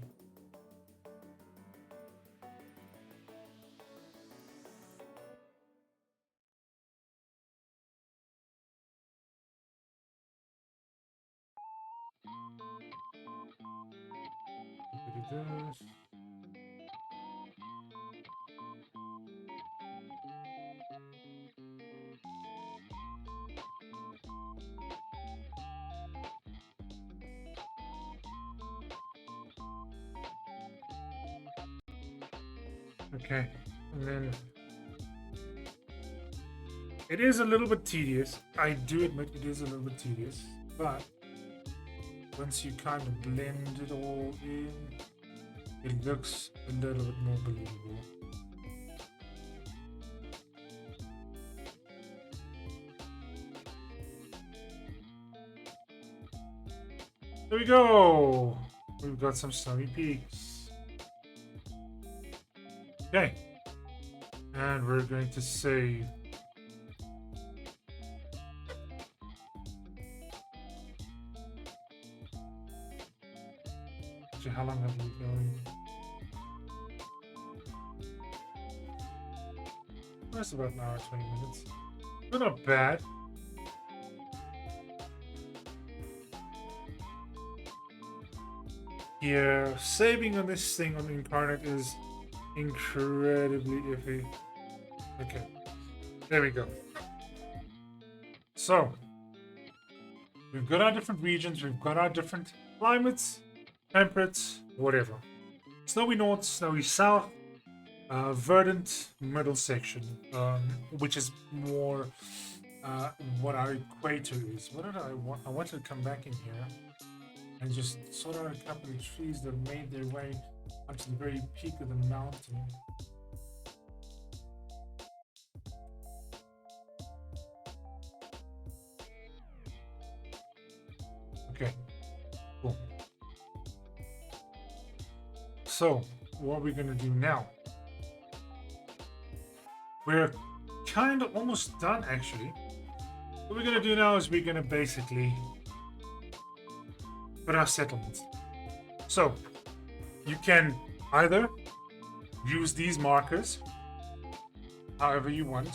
do this. Okay, and then it is a little bit tedious. I do admit it is a little bit tedious, but once you kind of blend it all in, it looks a little bit more believable. There we go! We've got some snowy peaks. Okay. And we're going to save. Actually, how long have we been going? That's about an hour, 20 minutes. But not bad. Yeah, saving on this thing on Incarnate is incredibly iffy. Okay, there we go. So, we've got our different regions, we've got our different climates, temperates, whatever. Snowy North, Snowy South, Verdant middle section, which is more what our equator is. What did I want? I wanted to come back in here and just sort out a couple of trees that made their way onto the very peak of the mountain. Okay, cool. So, what are we gonna do now? We're kind of almost done, actually. What we're gonna do now is we're gonna basically put our settlements. So, you can either use these markers however you want.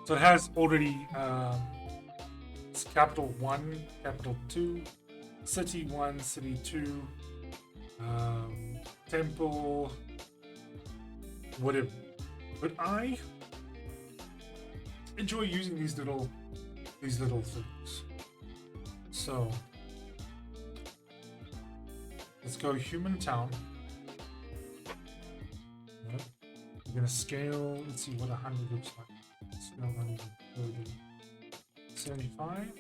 So it has already it's capital 1, capital 2, city 1, city 2, temple, whatever. But I enjoy using these little things. So let's go human town. We're gonna scale. Let's see what 100 looks like. Scale 100. 75.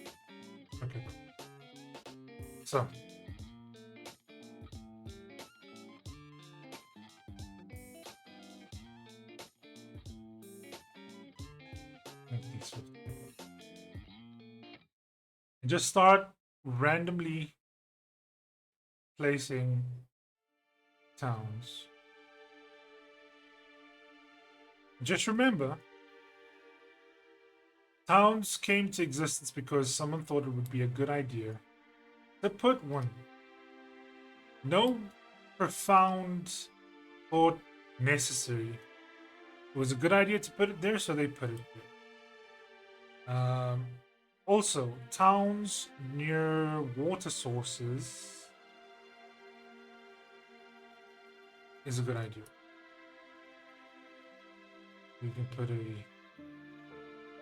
Okay. So. And just start randomly placing towns. Just remember, towns came to existence because someone thought it would be a good idea to put one. No profound thought necessary. It was a good idea to put it there, so they put it there. Also, towns near water sources is a good idea. We can put a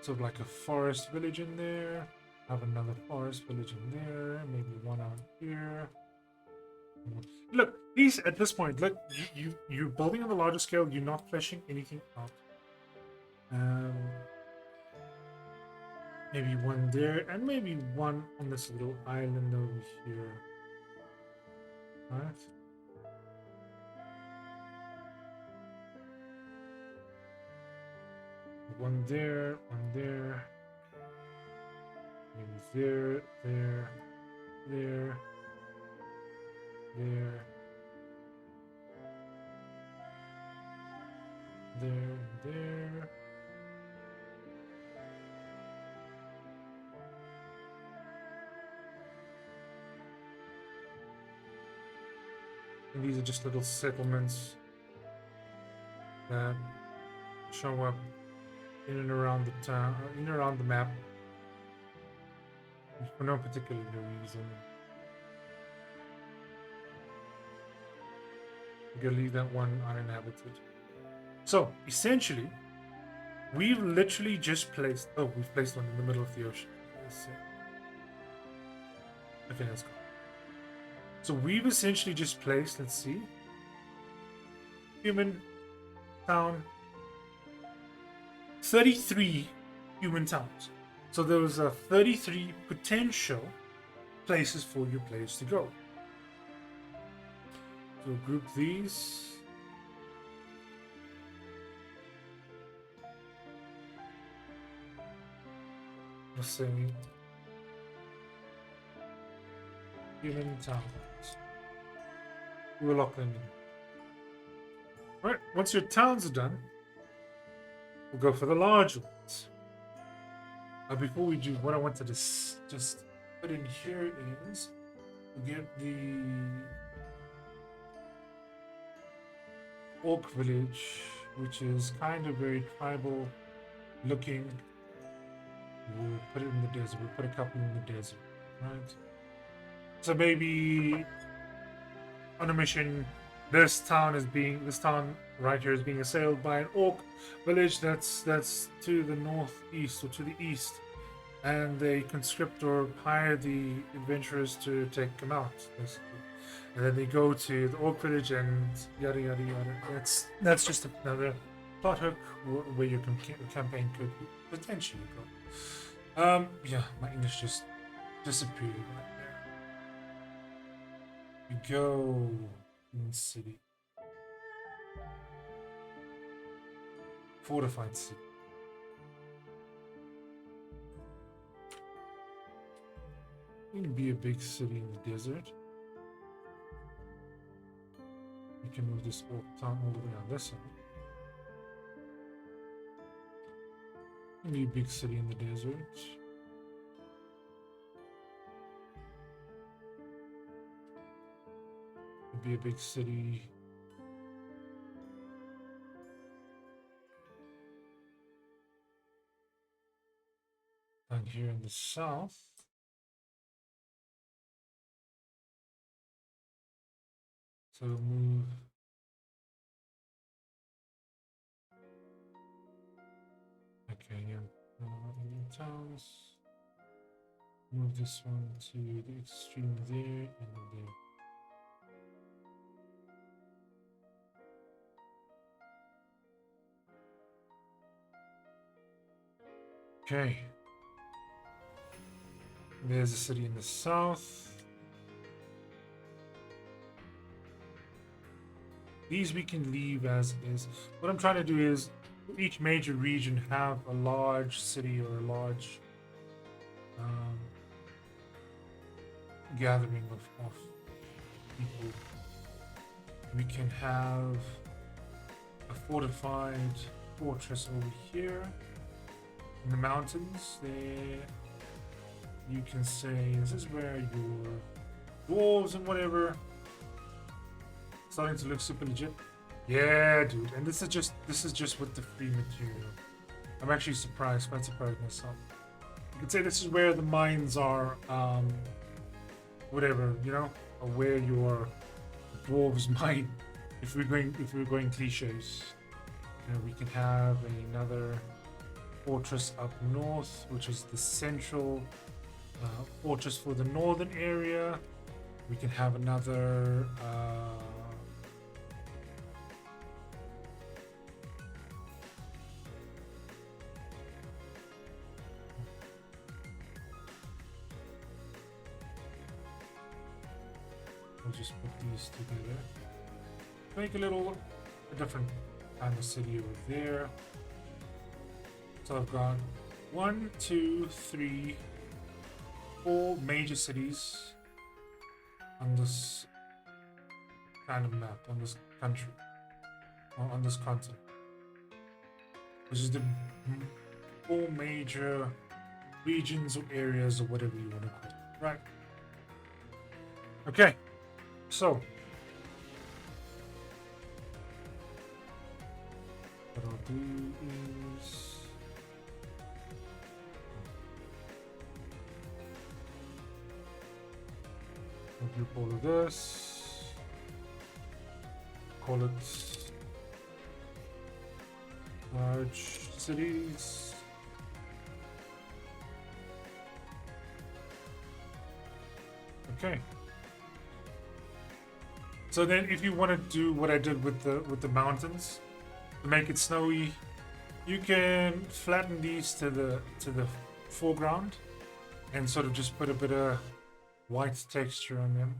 sort of like a forest village in there. Have another forest village in there. Maybe one out here. Look, these at this point, look, you're building on the larger scale. You're not fleshing anything out. Maybe one there, and maybe one on this little island over here. Right? One there, maybe there, there, there, there, there. And these are just little settlements that show up in and around the town, in and around the map, for no particular reason. We're gonna leave that one uninhabited. So essentially, we've literally just placed. Oh, we've placed one in the middle of the ocean. Okay, let's go. So we've essentially just placed. Let's see. Human town. 33 human towns. So those are 33 potential places for your players to go. So group these. Let's say human towns. We'll lock them in. Alright, once your towns are done, we'll go for the large ones. Before we do, what I wanted to just put in here is we'll get the Orc village, which is kind of very tribal looking. We'll put it in the desert. We'll put a couple in the desert, right? So maybe on a mission, this town right here is being assailed by an Orc village that's to the northeast or to the east, and they conscript or hire the adventurers to take them out, basically. And then they go to the Orc village and yada yada yada. That's just another plot hook where your campaign could potentially go. Yeah, my English just disappeared right there. We go in the city. Fortified city. It can be a big city in the desert. You can move this Orc town all the way on this side. It can be a big city in the desert. It'd be a big city. Down here in the south. So move. Okay, yeah. Indian towns. Move this one to the extreme there and there. Okay. There's a city in the south. These we can leave as is. What I'm trying to do is each major region have a large city or a large um, gathering of people. We can have a fortified fortress over here in the mountains. There, you can say this is where your dwarves and whatever starting to look super legit. Yeah, dude, and this is just with the free material. I'm actually surprised, quite surprised myself. You could say this is where the mines are, whatever, you know, or where your dwarves mine. If we're going cliches, you know, we can have another fortress up north, which is the central fortress for the northern area. We can have another. We'll just put these together. Make a different kind of city over there. So I've got 1, 2, 3, 4 major cities on this kind of map, on this country, or on this continent. Which is the 4 major regions or areas or whatever you want to call it. Right. Okay. So what I'll do is I'll group all of this, call it large cities. Okay. So then if you want to do what I did with the mountains to make it snowy, you can flatten these to the foreground and sort of just put a bit of white texture on them.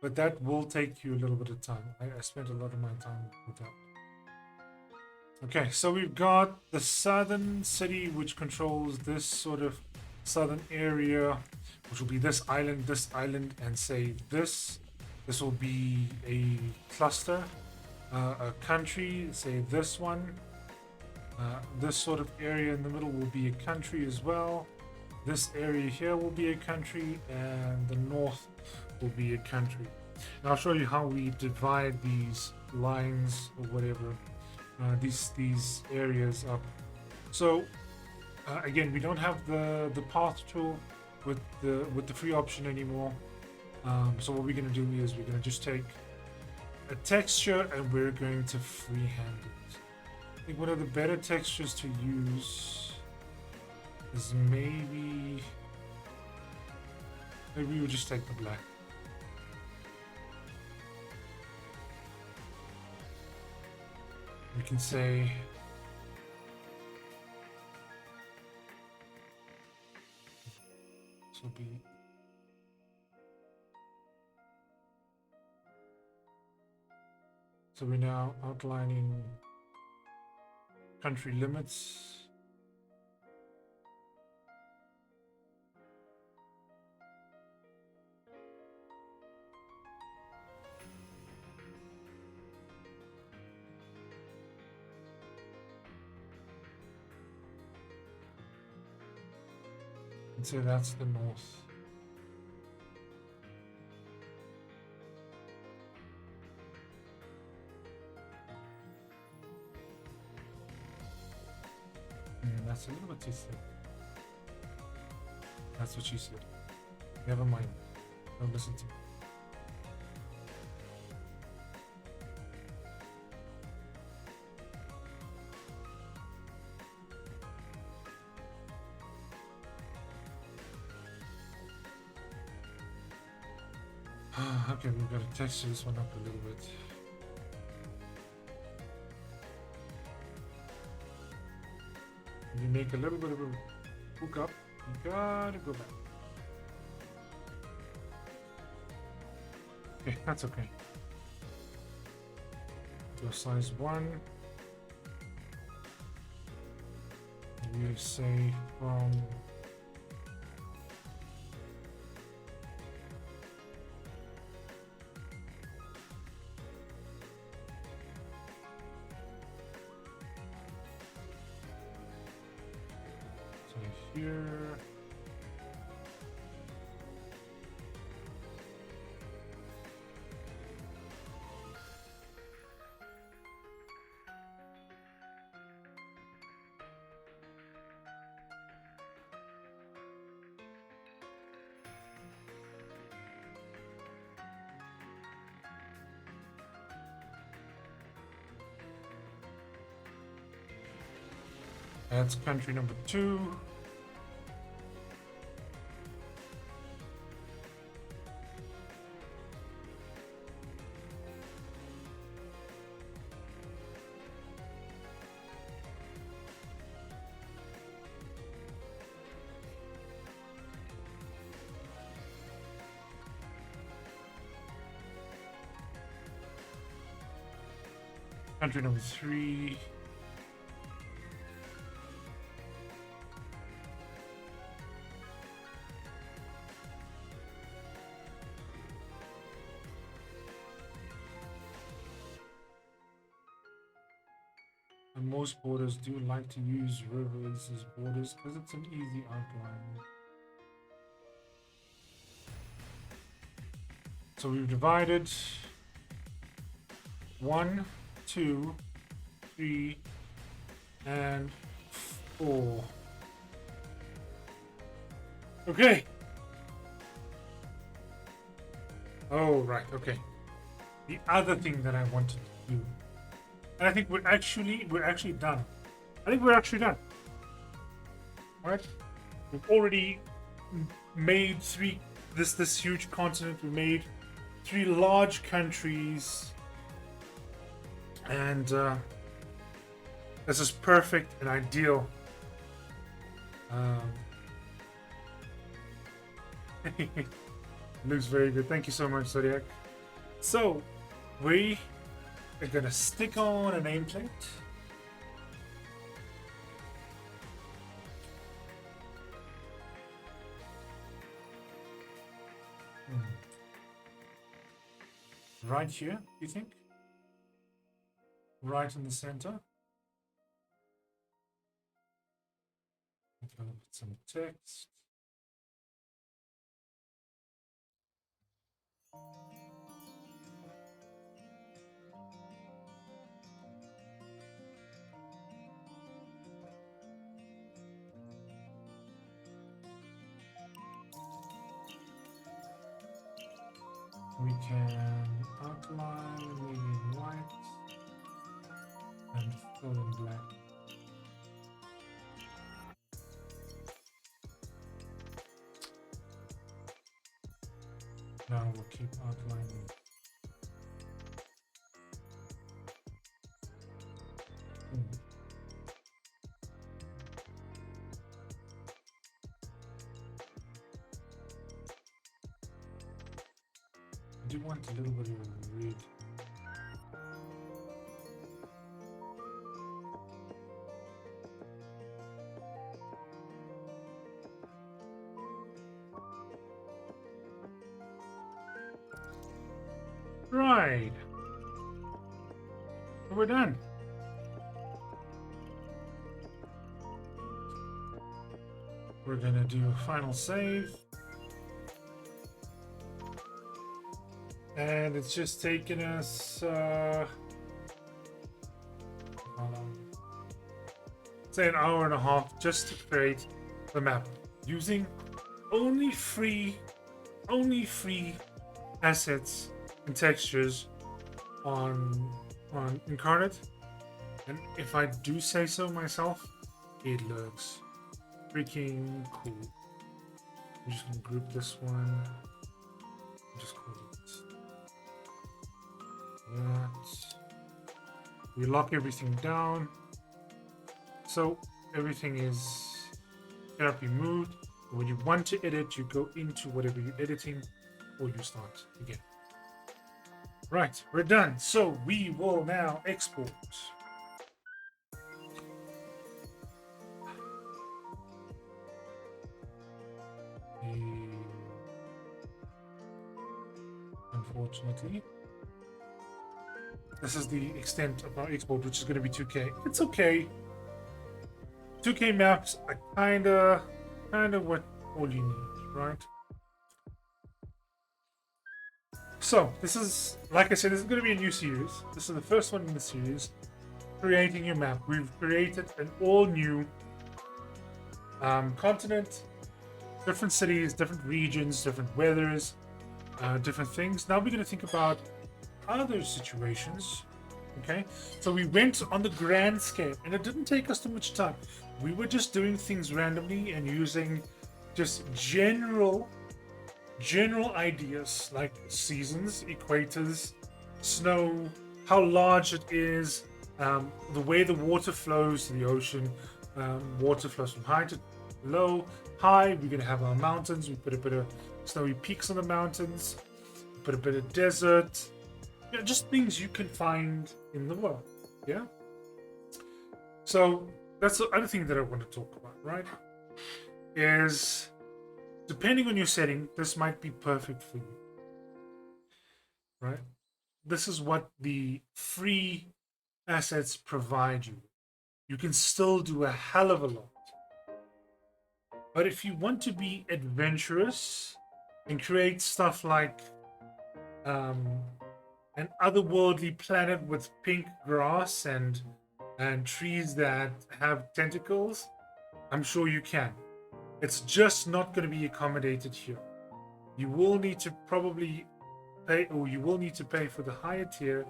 But that will take you a little bit of time. I spent a lot of my time with that. Okay, so we've got the southern city, which controls this sort of southern area, which will be this island, and say this. This will be a cluster, a country, say this one. This sort of area in the middle will be a country as well. This area here will be a country, and the north will be a country. And I'll show you how we divide these lines or whatever, these areas up. So again, we don't have the path tool with the free option anymore. So what we're going to do is we're going to just take a texture and we're going to freehand it. I think one of the better textures to use is maybe we'll just take the black. We can say this will be so we're now outlining country limits. And so that's the north. That's a little bit too thick. That's what she said. Never mind. Don't listen to me. Okay, we've got to texture this one up a little bit. You make a little bit of a Hook up. You gotta go back. Okay, that's okay. Do a size 1. You say from here. That's country number 2. Country number 3. And most borders do like to use rivers as borders because it's an easy outline. So we've divided 1, 2, 3, and 4. Okay. Oh, right. Okay. The other thing that I wanted to do, and I think we're actually done. I think we're actually done. All right. We've already made this huge continent. We made 3 large countries. And this is perfect and ideal. Looks very good. Thank you so much, Zodiac. So, we are gonna stick on a nameplate. Right here, you think? Right in the center. I'm gonna put some text. We can outline maybe in white and fill in black. Now we'll keep outlining. I do want a little bit of red. Right. We're done. We're gonna do a final save. And it's just taken us say an hour and a half just to create the map using only free assets and textures on Incarnate. And if I do say so myself, it looks freaking cool. I'm just gonna group this one. Just call it that. We lock everything down. So everything is cannot be moved. When you want to edit, you go into whatever you're editing, or you start again. Right, we're done. So we will now export. Unfortunately, this is the extent of our export, which is going to be 2K. It's okay. 2K maps are kinda what all you need, right? So this is, like I said, this is going to be a new series. This is the first one in the series. Creating your map. We've created an all new continent, different cities, different regions, different weathers, different things. Now we're going to think about other situations. Okay, so we went on the grand scale, and it didn't take us too much time. We were just doing things randomly and using just general ideas like seasons, equators, snow, how large it is, the way the water flows to the ocean. Water flows from high to low. High, we're going to have our mountains. We put a bit of snowy peaks on the mountains, put a bit of desert. Yeah, just things you can find in the world. Yeah. So that's the other thing that I want to talk about, right? Is depending on your setting, this might be perfect for you. Right? This is what the free assets provide you. You can still do a hell of a lot. But if you want to be adventurous and create stuff like an otherworldly planet with pink grass and trees that have tentacles, I'm sure you can. It's just not going to be accommodated here. You will need to probably pay, or you will need to pay for the higher tier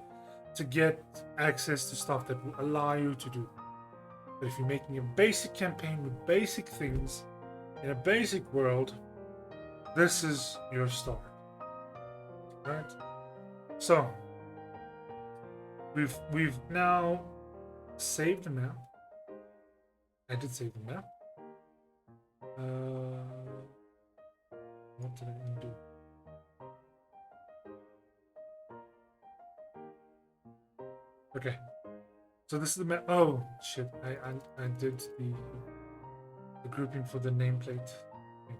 to get access to stuff that will allow you to do. But if you're making a basic campaign with basic things in a basic world, this is your start. Right? So we've now saved the map. I did save the map. What did I undo? Okay. So this is the map. Oh shit! I did the grouping for the nameplate. Okay.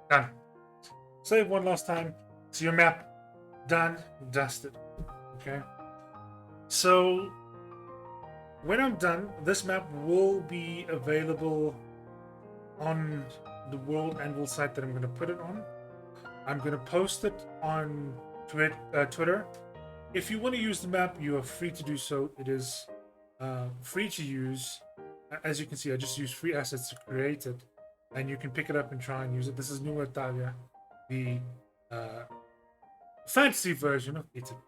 Done. Save one last time. So your map done, dusted. Okay. So when I'm done, this map will be available on the World Anvil site that I'm going to put it on. I'm going to post it on Twitter. If you want to use the map, you are free to do so. It is free to use. As you can see, I just use free assets to create it, and you can pick it up and try and use it. This is Nuova Italia, the fantasy version of Italy.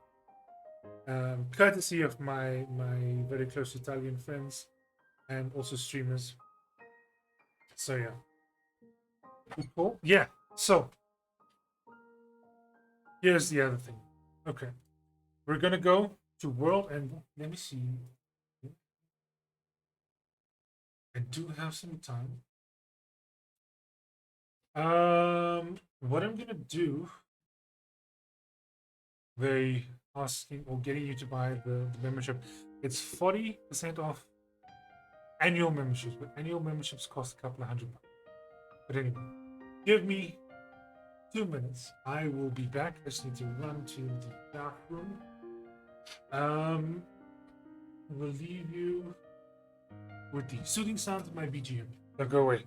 Courtesy of my very close Italian friends and also streamers. So yeah. Cool. Yeah. So here's the other thing. Okay. We're gonna go to World and let me see. I do have some time. What I'm gonna do, they asking or getting you to buy the membership. It's 40% off annual memberships, but annual memberships cost a couple of $100. But anyway, give me 2 minutes. I will be back. I just need to run to the dark room. We'll leave you with the soothing sounds of my BGM. Now go away.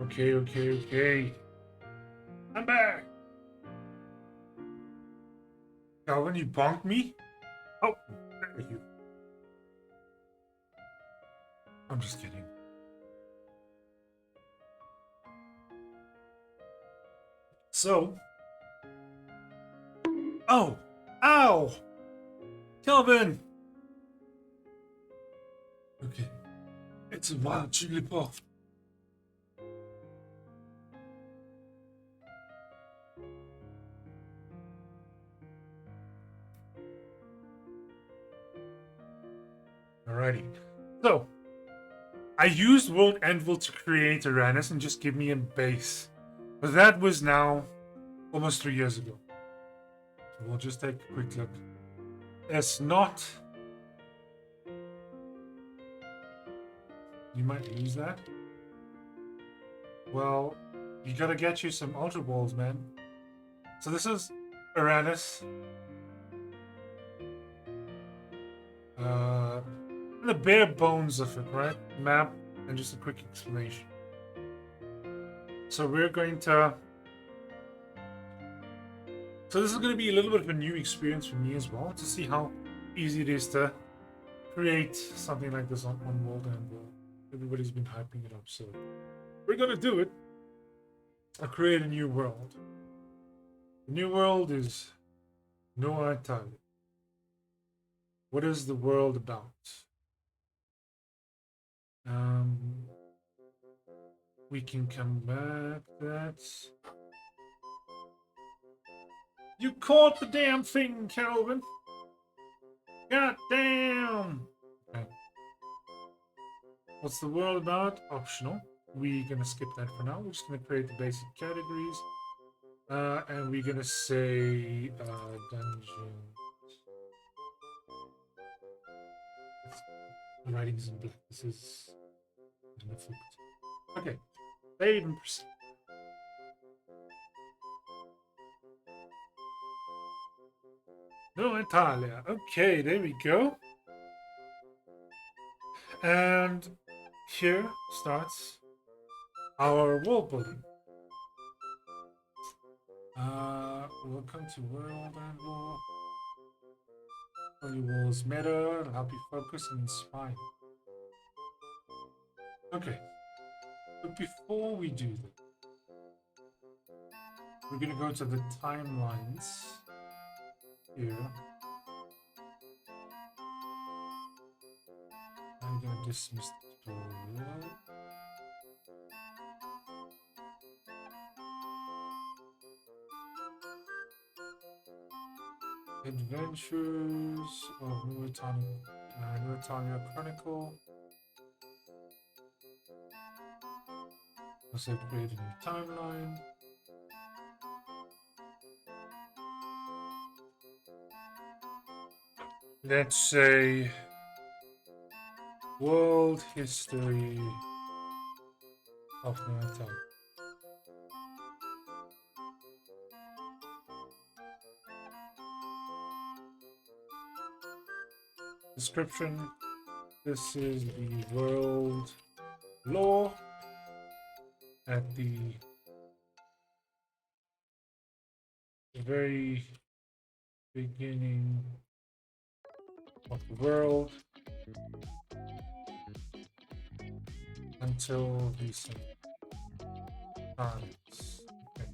Okay, okay, okay. I'm back. Calvin, you bonked me? Oh, thank you. I'm just kidding. So. Oh! Ow! Calvin! Okay. It's a wild Jigglypuff. Alrighty. So, I used World Anvil to create Uranus and just give me a base. But that was now almost 3 years ago. So we'll just take a quick look. It's not. You might lose that. Well, you gotta get you some Ultra Balls, man. So this is Uranus. The bare bones of it, right? Map and just a quick explanation. So we're going to. So this is going to be a little bit of a new experience for me as well to see how easy it is to create something like this on World Anvil. Everybody's been hyping it up, so we're going to do it. I'll create a new world. The new world is Noah Italia. What is the world about? We can come back. That's. You caught the damn thing, Calvin. God damn. Okay. What's the world about? Optional. We're gonna skip that for now. We're just gonna create the basic categories. And we're gonna say dungeon. The writing is in black. This is okay. Save and proceed. No, Italia. Okay, there we go. And here starts our world building. Welcome to World Anvil. Your walls matter, it'll help you focus and inspire. Okay, but before we do that, we're gonna go to the timelines here. I'm gonna dismiss the tutorial. Adventures of Nurtania Chronicle. Also create a new timeline. Let's say world history of Nurtania. Description. This is the world lore at the very beginning of the world until recent times. Okay.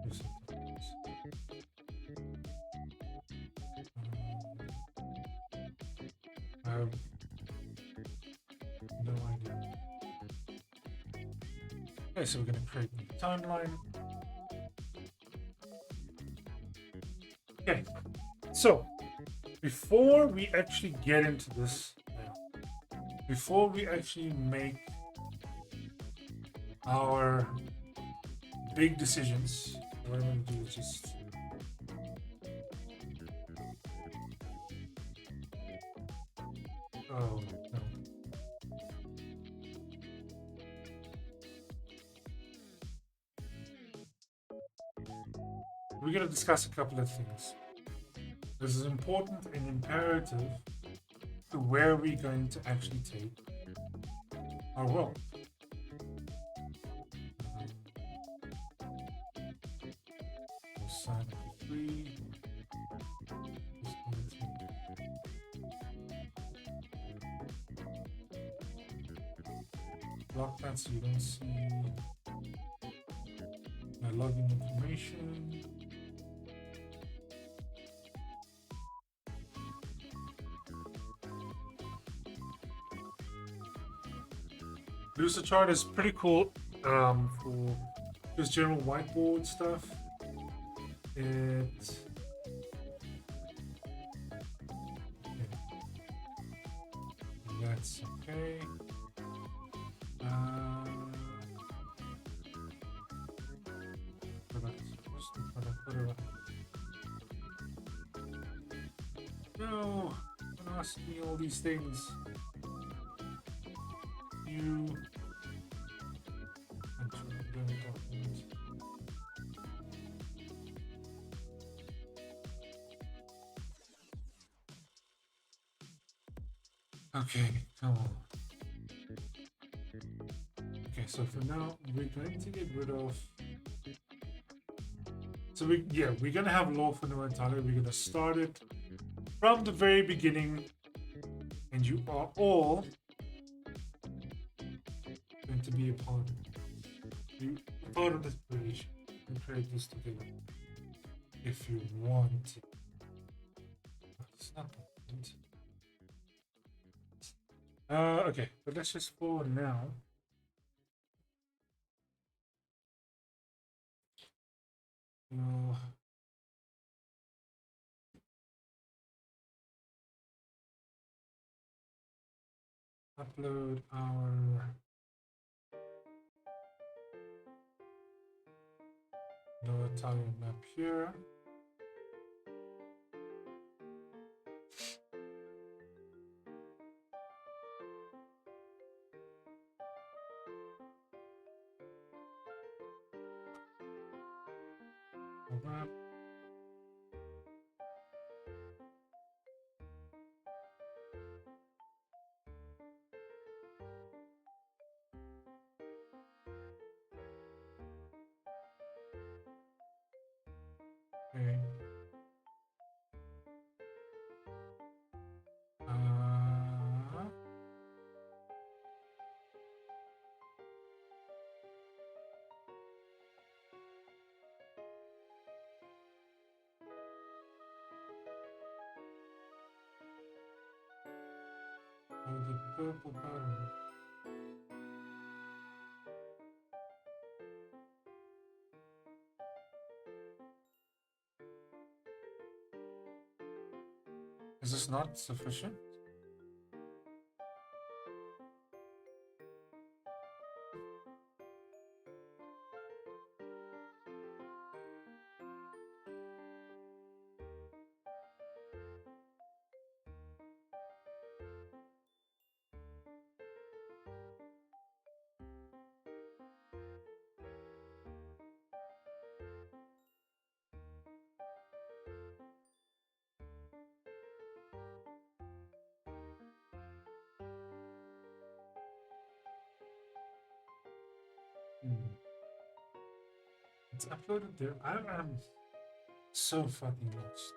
Recent times. I have no idea. Okay, so we're going to create the timeline. Okay, so before we actually get into this now, before we actually make our big decisions, what I'm going to do is just oh no. We're going to discuss a couple of things. This is important and imperative to where we're going to actually take our world. 3. Block that so you don't see my login information. Lucidchart is pretty cool for just general whiteboard stuff. It that's okay. No, don't ask me all these things. You. Okay, come on. Okay, so for now, we're going to get rid of. So we're gonna have law for no entirely. We're gonna start it from the very beginning, and you are all going to be a part of it. You a part of this page and create this together if you want to. It's not important. Okay, but let's just for now. Upload our no Italian map here. Map. Okay. The purple button. Is this not sufficient? It's uploaded there. I'm so fucking lost.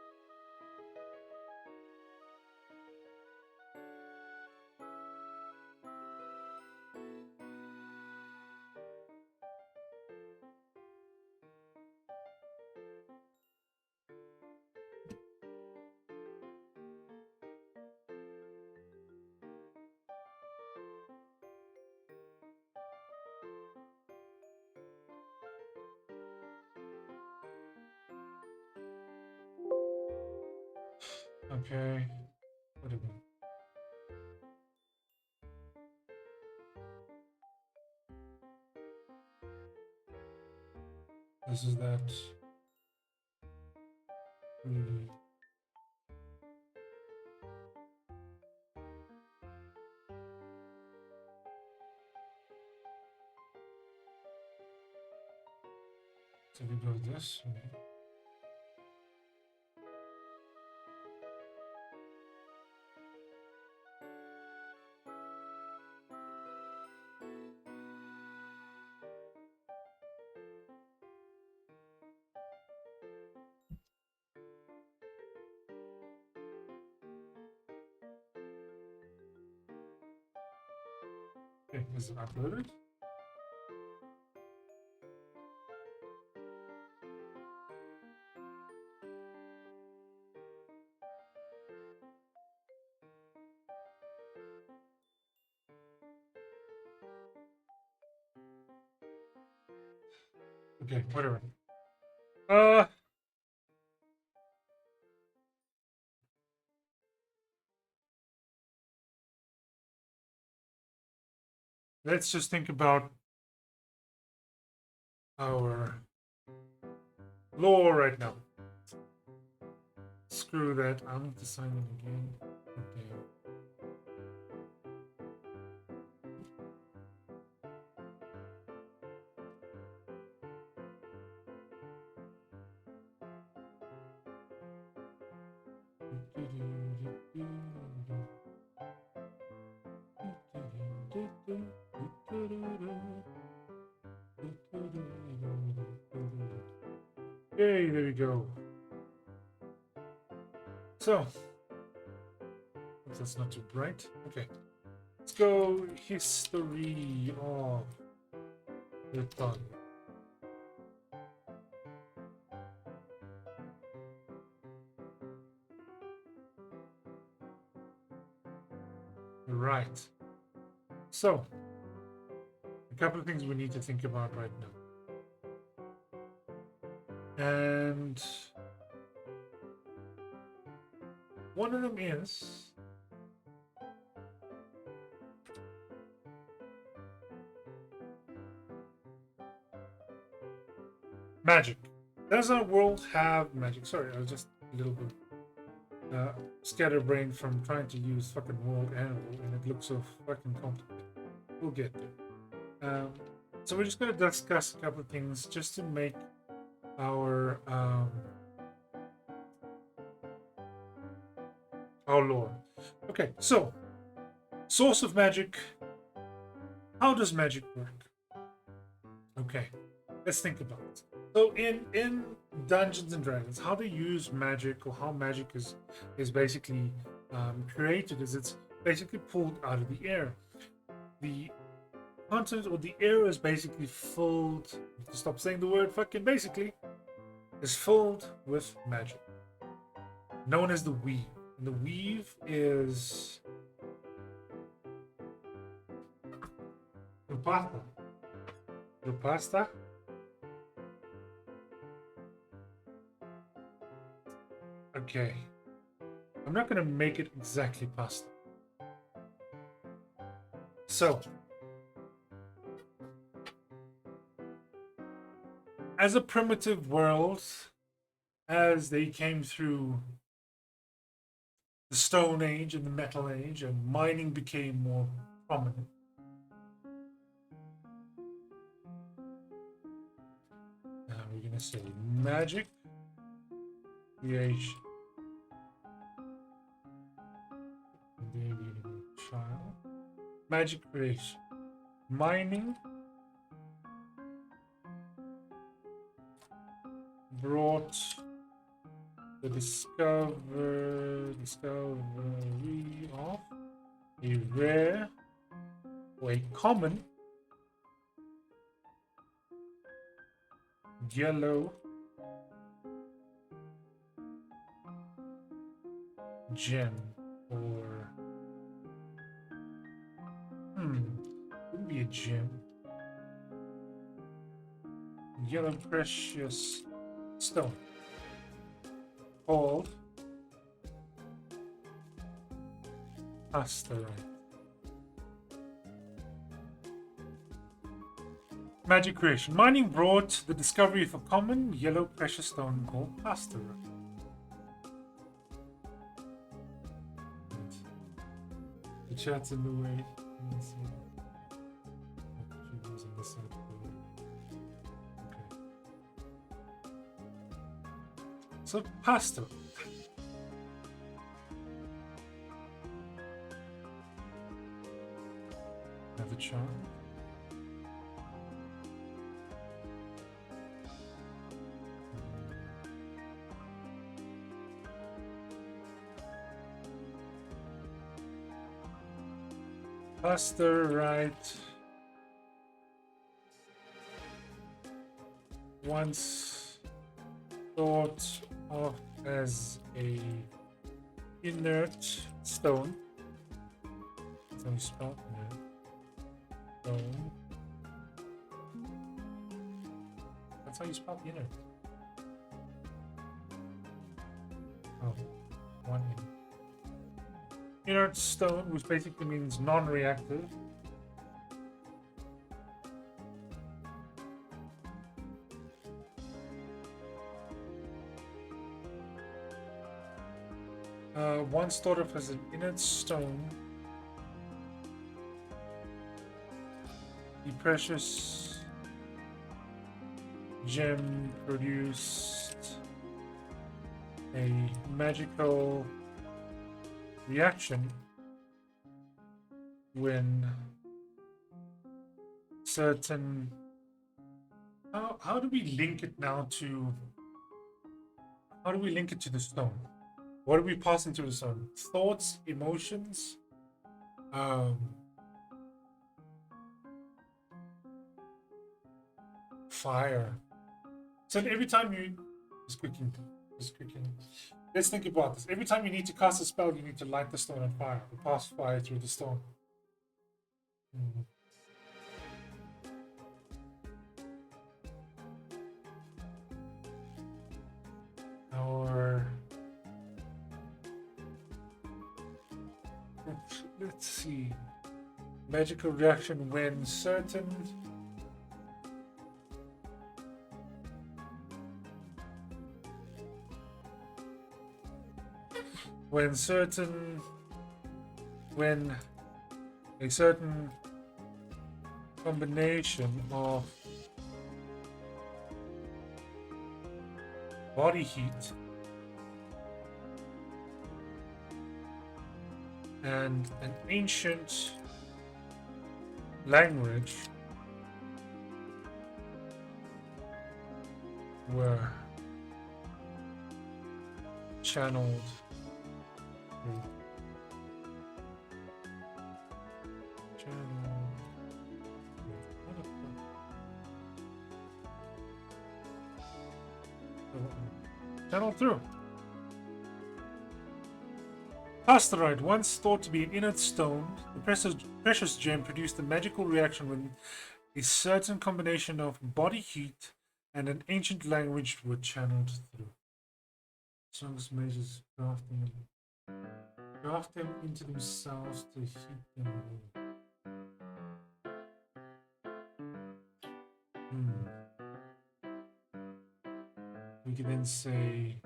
Okay. What do we? This is that. So we go this way. Okay, is it uploaded? Okay, whatever. Let's just think about our lore right now. Screw that. I need to sign in again. Okay. Yay, there we go. So, that's not too bright. Okay. Let's go history of the tongue. Right. So, a couple of things we need to think about right now. And one of them is magic. Does our world have magic? Sorry, I was just a little bit scatterbrained from trying to use fucking world animal, and it looks so fucking complicated. We'll get there. So we're just going to discuss a couple of things just to make our lore. Okay, so source of magic. How does magic work? Okay, let's think about it. So in Dungeons and Dragons, how they use magic, or how magic is basically created, is it's basically pulled out of the air. The content or the air is basically filled. Stop saying the word fucking basically. Is filled with magic, known as the weave. And the weave is the pasta. The pasta. Okay. I'm not going to make it exactly pasta. So, as a primitive world, as they came through the Stone Age and the Metal Age, and mining became more prominent. Now we're going to say magic creation. Child. Magic creation. Mining brought the discovery of a rare or a common yellow gem, or wouldn't be a gem. Yellow precious stone called pastorite. Magic creation. Mining brought the discovery of a common yellow precious stone called pastorite. The chat's in the way. Okay. So pasta. Another charm. Pastorite once thought of as a inert stone. That's how you spell inert. Stone. That's how you spell inert. Oh, one in. Inert stone, which basically means non-reactive. Once thought of as an inert stone, the precious gem produced a magical reaction when certain... How do we link it now to... How do we link it to the stone? What do we pass into the stone? Thoughts, emotions, fire. So every time you... Just cooking. Let's think about this. Every time you need to cast a spell, you need to light the stone on fire. Or pass fire through the stone. Or... Let's see. Magical reaction when certain... When a certain combination of body heat and an ancient language were channeled through. Channeled through. Pastorite, once thought to be an inert stone, the precious gem produced a magical reaction when a certain combination of body heat and an ancient language were channeled through. Strongest mages graft them into themselves to heat them. We can then say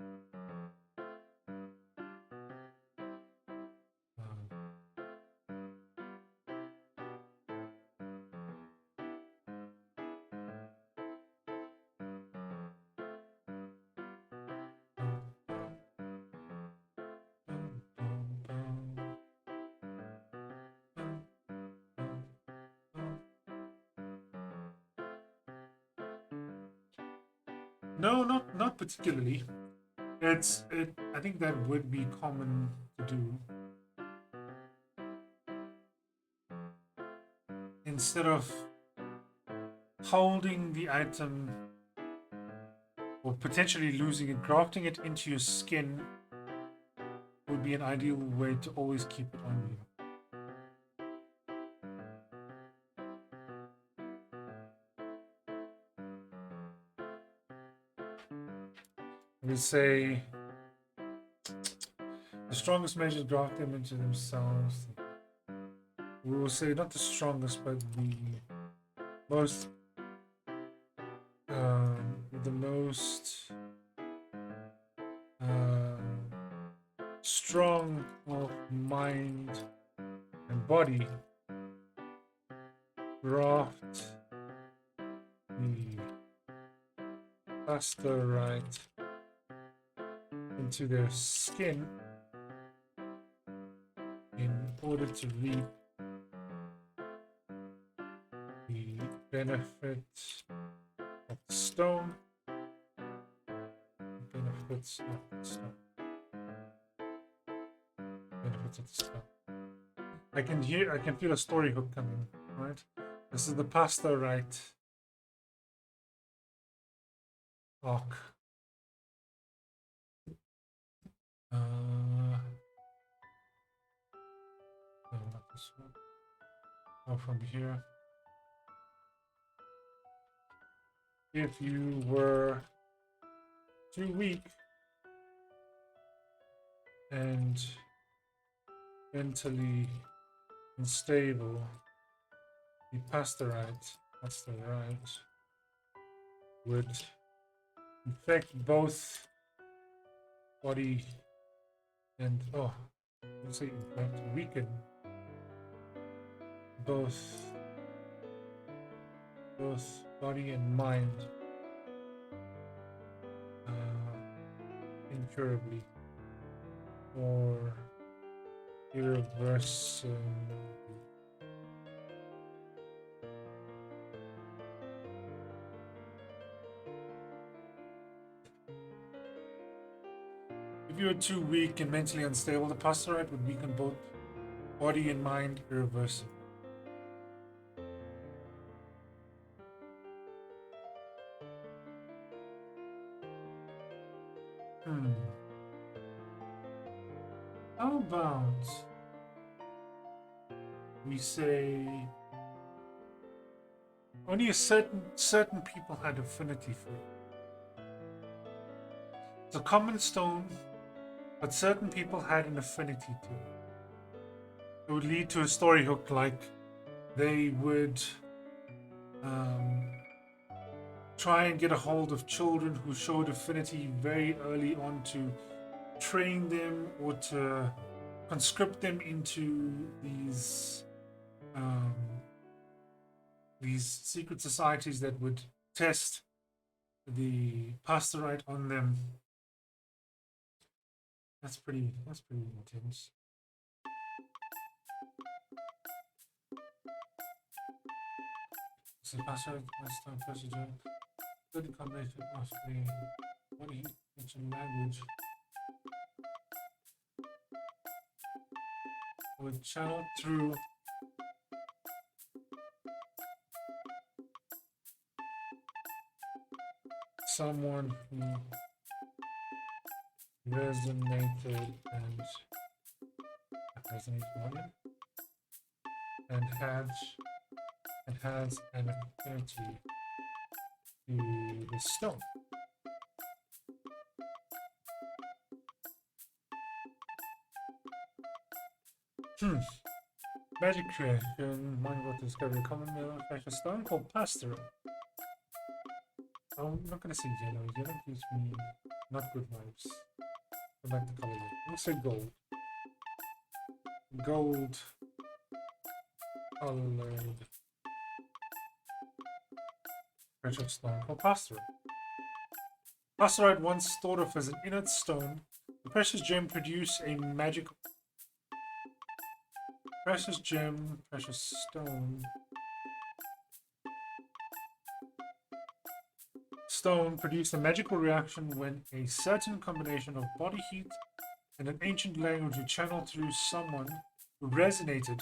no, not particularly. I think that would be common to do. Instead of holding the item or potentially losing it, grafting it into your skin would be an ideal way to always keep it on you. We say the strongest mages graft them into themselves. We will say not the strongest, but the most strong of mind and body graft the pastorite into their skin in order to reap the benefit of the stone. Benefits of the stone. I can feel a story hook coming, right? This is the pasta right arc. No, not this one. Oh, from here. If you were too weak and mentally unstable, the pastorite, that's the right, would infect both body and let's say infect, weaken both body and mind incurably or irreversibly. If you are too weak and mentally unstable, the pastorite would weaken both body and mind irreversibly. How about we say only a certain people had affinity for it. It's a common stone, but certain people had an affinity to it. It would lead to a story hook, like they would try and get a hold of children who showed affinity very early on to train them or to conscript them into these secret societies that would test the pastorite on them. That's pretty intense. So pastorite last time first join. Good combination of the what he mentioned language would channel through someone who resonated and has an affinity to the stone. Magic creation, mind what to discover a common precious stone called pastorite. I'm not gonna say yellow. Yellow gives me not good vibes. I like the color. We'll say gold. Gold colored precious stone called pastorite. Pastorite, once thought of as an inert stone, the precious gem produced a magical precious gem, precious stone. Stone produced a magical reaction when a certain combination of body heat and an ancient language would channel through someone who resonated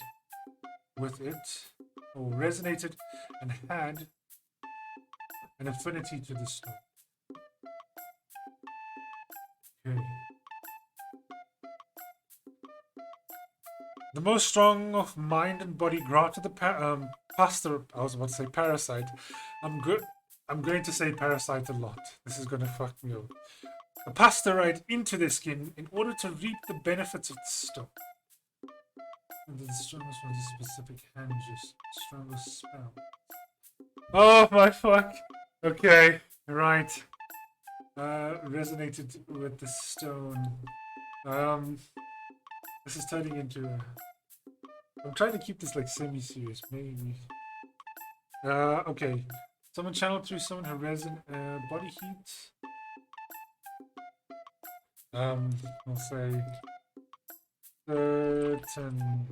with it, or resonated and had an affinity to the stone. Okay. The most strong of mind and body granted the I was about to say parasite. I'm going to say parasite a lot. This is going to fuck me up. The pastorite into their skin in order to reap the benefits of the stone. And the strongest from the specific hand use. Strongest spell. Oh my fuck. Okay, right. Resonated with the stone. This is turning into I'm trying to keep this like semi-serious, maybe. Okay. Someone channeled through someone who resin body heat. I'll say certain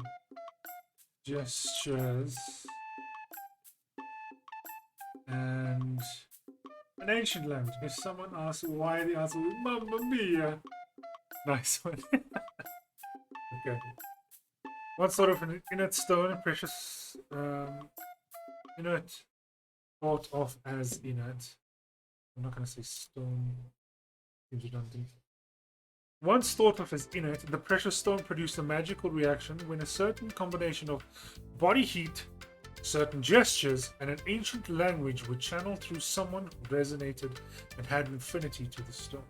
gestures and an ancient language. If someone asks why, the answer was Mamma Mia. Nice one. Okay. One sort of an inert stone, precious inert, thought of as inert. I'm not going to say stone. Seems redundant. Once thought of as inert, the precious stone produced a magical reaction when a certain combination of body heat, certain gestures, and an ancient language were channeled through someone who resonated and had affinity to the stone.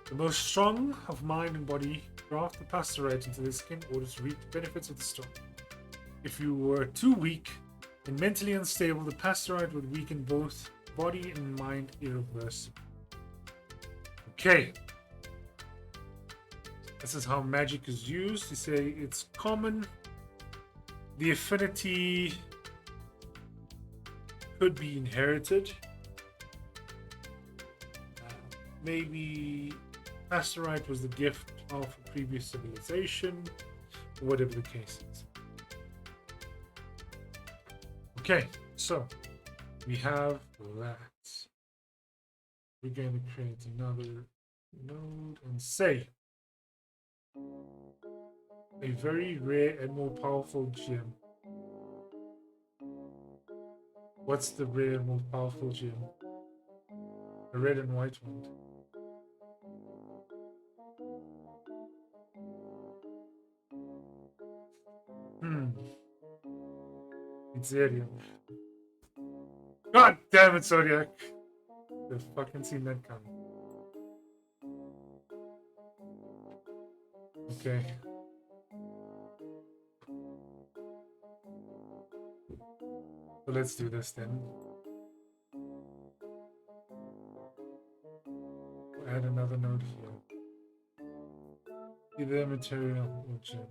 The most strong of mind and body graft the pastorite into the skin in order to reap the benefits of the stone. If you were too weak and mentally unstable, the pastorite would weaken both body and mind irreversibly. Okay. This is how magic is used. You say it's common. The affinity could be inherited. Maybe pastorite was the gift of a previous civilization, or whatever the case is. Okay, so we have that. We're going to create another node and say a very rare and more powerful gem. What's the rare and more powerful gem? A red and white one. It's Zerium. God damn it, Zodiac! I've fucking seen that coming. Okay. So let's do this then. We'll add another node here. Either material or gem.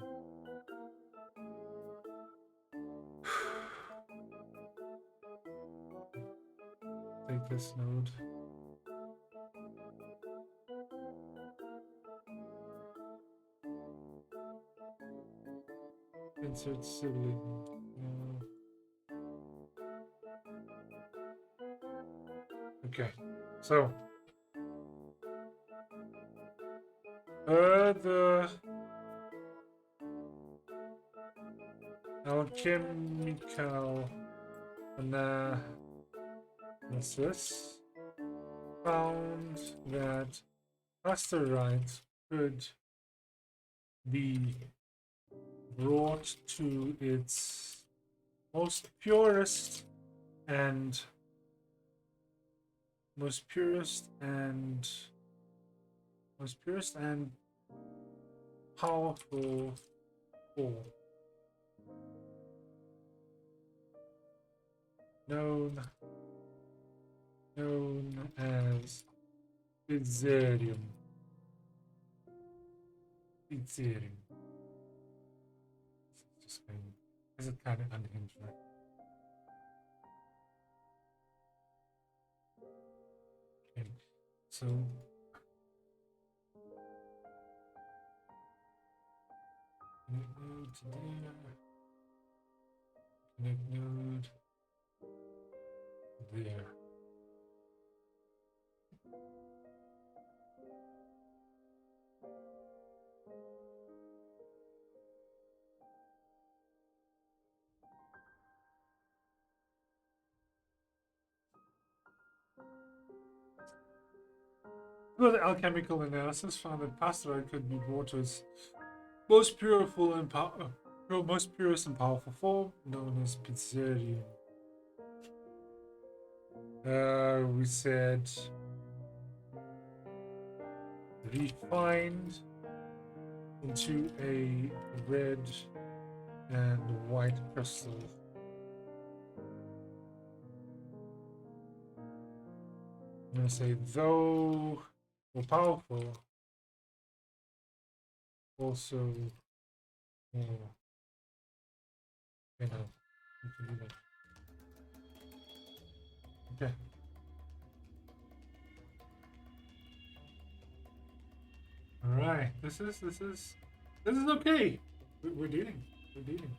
Take this node. Insert sibling. Okay, so the alchemical analysis found that pastorite could be brought to its most purest and powerful form, known as Pizzerium. Just kind of, is it kind of unhinged, right? Okay, so connect node to there. Connect node there. Well, the alchemical analysis found that pastorite could be brought to its most purest and powerful form, known as Pizzerium. We said refined into a red and white crystal. I'm going to say, though more powerful, also more, you know, you can do that. Okay. All right. This is okay. We're dealing. We're dealing.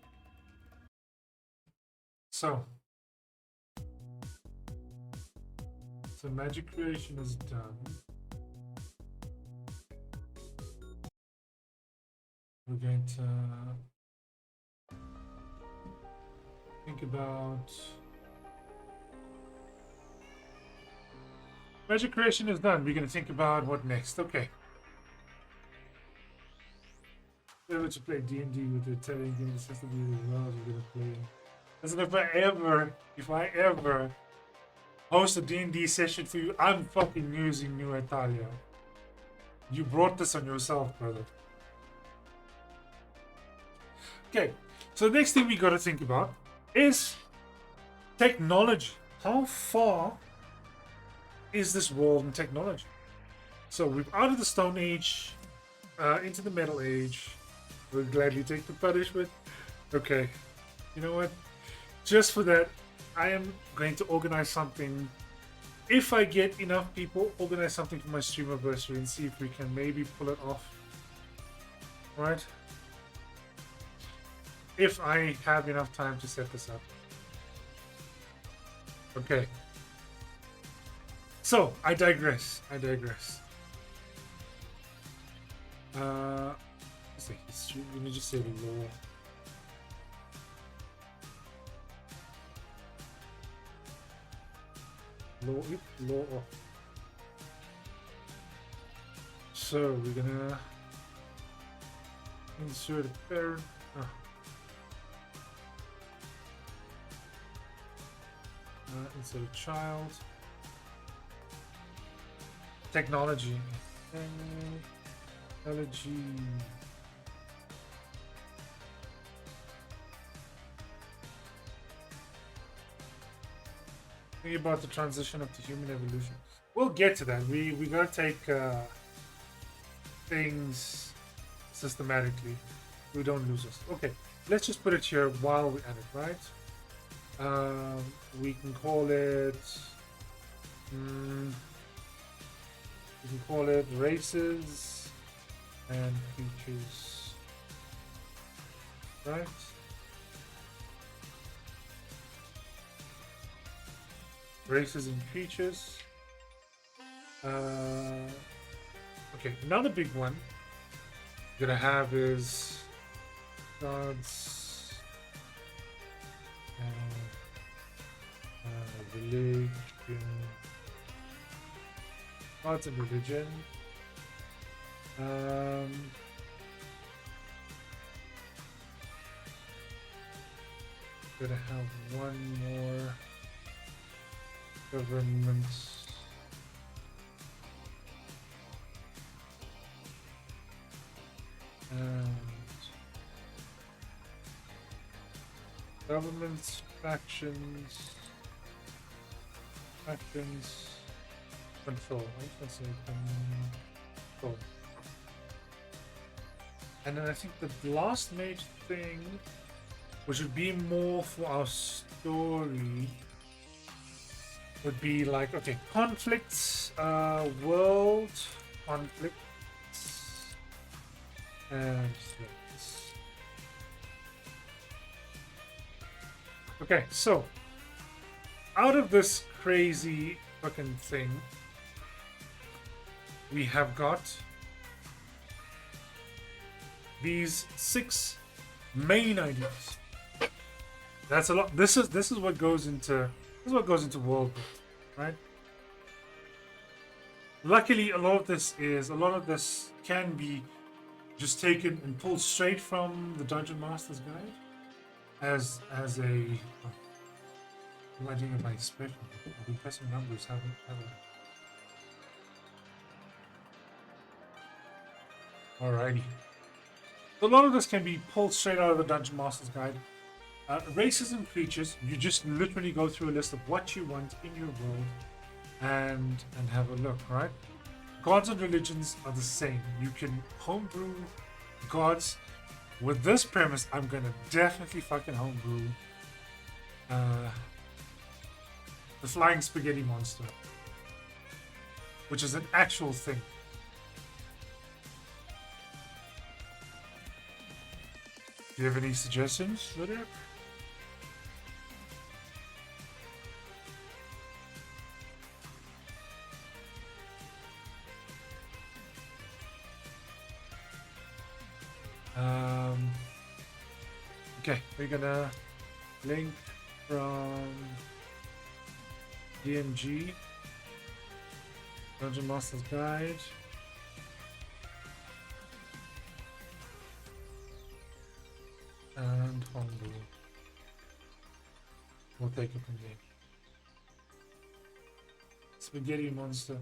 So magic creation is done. we're going to think about magic creation is done. We're going to think about what next. Okay. We're to play D&D with the Italian game system as well as we're going to play. Listen, if I ever host a D&D session for you, I'm fucking using New Italia. You brought this on yourself, brother. Okay, so the next thing we got to think about is technology. How far is this world in technology? So we're out of the Stone Age, into the Metal Age. We'll gladly take the punishment. Okay, you know what? Just for that, I am going to organize something. If I get enough people, organize something for my streamiversary and see if we can maybe pull it off. Right? If I have enough time to set this up. Okay. So, I digress. Let me just say the law. Law off. So we're gonna insert a parent. Insert a child. Technology. Technology. Think about the transition of the human evolution. We'll get to that. We gotta take things systematically. We don't lose us. Okay, let's just put it here while we're at it, right? We can call it. We can call it races and features, right? Races and creatures. Okay, another big one we're gonna have is gods and religion. Gods and religion. Gonna have one more. Governments. And governments, factions, control. I was gonna say control. And then I think the last major thing, which would be more for our story, would be like, okay, conflicts, world conflicts, and threats. Okay, so out of this crazy fucking thing, we have got these 6 main ideas. That's a lot. This is what goes into world building, right? Luckily, a lot of this can be just taken and pulled straight from the Dungeon Master's Guide as a. Am I doing it by special? I've been pressing numbers, haven't I? Alrighty. So a lot of this can be pulled straight out of the Dungeon Master's Guide. Races and creatures, you just literally go through a list of what you want in your world and have a look, right? Gods and religions are the same. You can homebrew gods. With this premise, I'm gonna definitely fucking homebrew the Flying Spaghetti Monster, which is an actual thing. Do you have any suggestions, Lydia? Okay, we're gonna link from DMG, Dungeon Master's Guide. And Homebrew. We'll take it from there. Spaghetti Monster.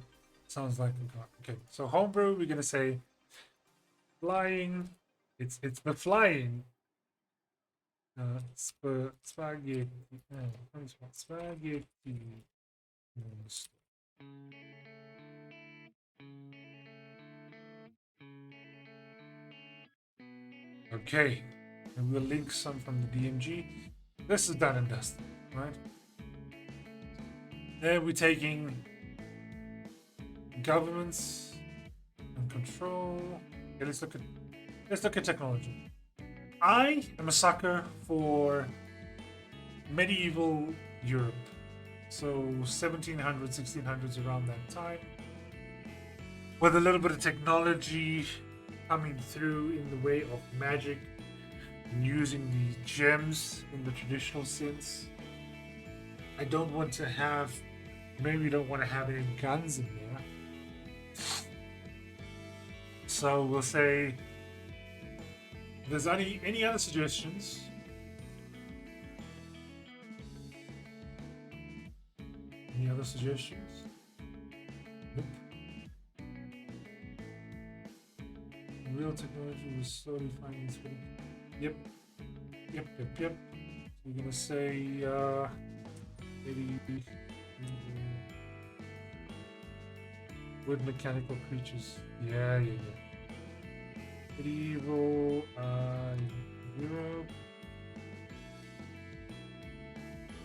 Sounds like a god. Okay, so Homebrew, we're gonna say flying. It's the flying. Spaghetti. Spaghetti Monster. Okay, and we'll link some from the DMG. This is done and dusted, right? Then we're taking governments and control. Okay, let's look at technology. I am a sucker for medieval Europe, so 1700s, 1600s, around that time, with a little bit of technology coming through in the way of magic and using the gems in the traditional sense. I don't want to have, maybe don't want to have any guns in there. So we'll say, if there's any other suggestions? Any other suggestions? Nope. Real technology was slowly finding its footing. Yep. We're gonna say maybe wood mechanical creatures. Yeah. Medieval Europe.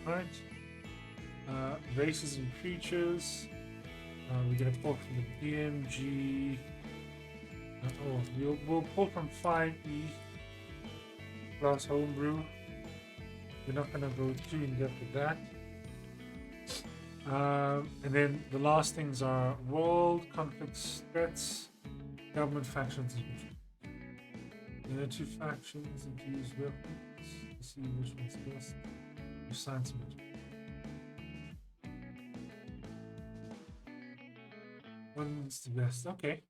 Right. Races and creatures. We're gonna pull from the DMG. We'll pull from 5e plus Homebrew. We're not gonna go too in depth with that. And then the last things are world conflicts, threats, government factions. There are two factions that use weapons. Let's see which one's best. Science one's the best. Okay.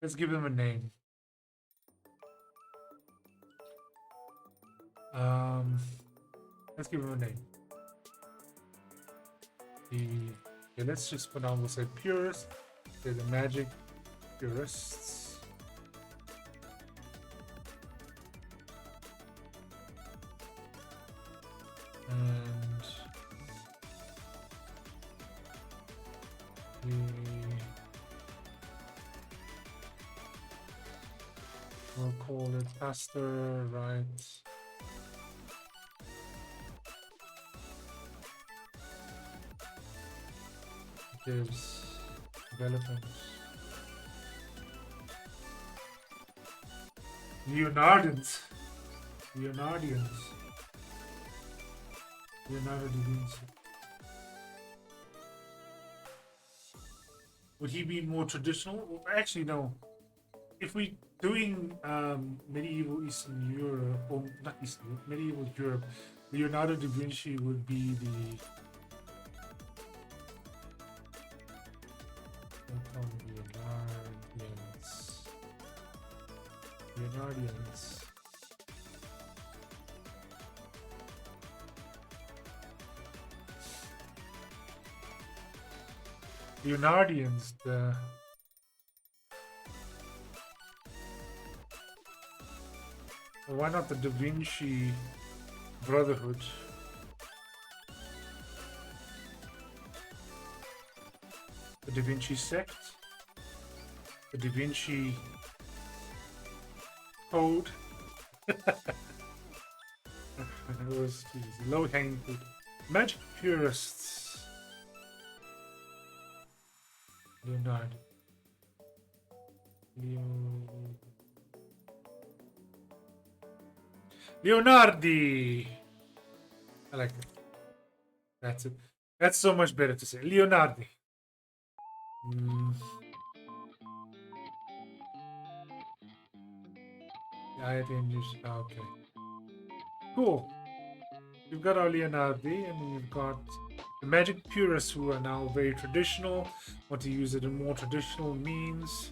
Let's give them a name. Let's give them a name. Okay, let's just put on, we'll say purists. They're the magic purists. And we'll call it faster, right? Gives development. Leonardians. Leonardo da Vinci. Would he be more traditional? Well, actually, no. If we're doing medieval Eastern Europe, or not Eastern, medieval Europe, Leonardo da Vinci would be the Leonardians. Leonardians, why not the Da Vinci Brotherhood? The Da Vinci Sect? The Da Vinci Code? It was low hanging fruit. Magic Purists. Leonardo. Leonardi! I like it. That's it. That's so much better to say. Leonardi. Yeah, I didn't use. Okay. Cool. We've got our Leonardi, and we've got the magic purists who are now very traditional, want to use it in more traditional means.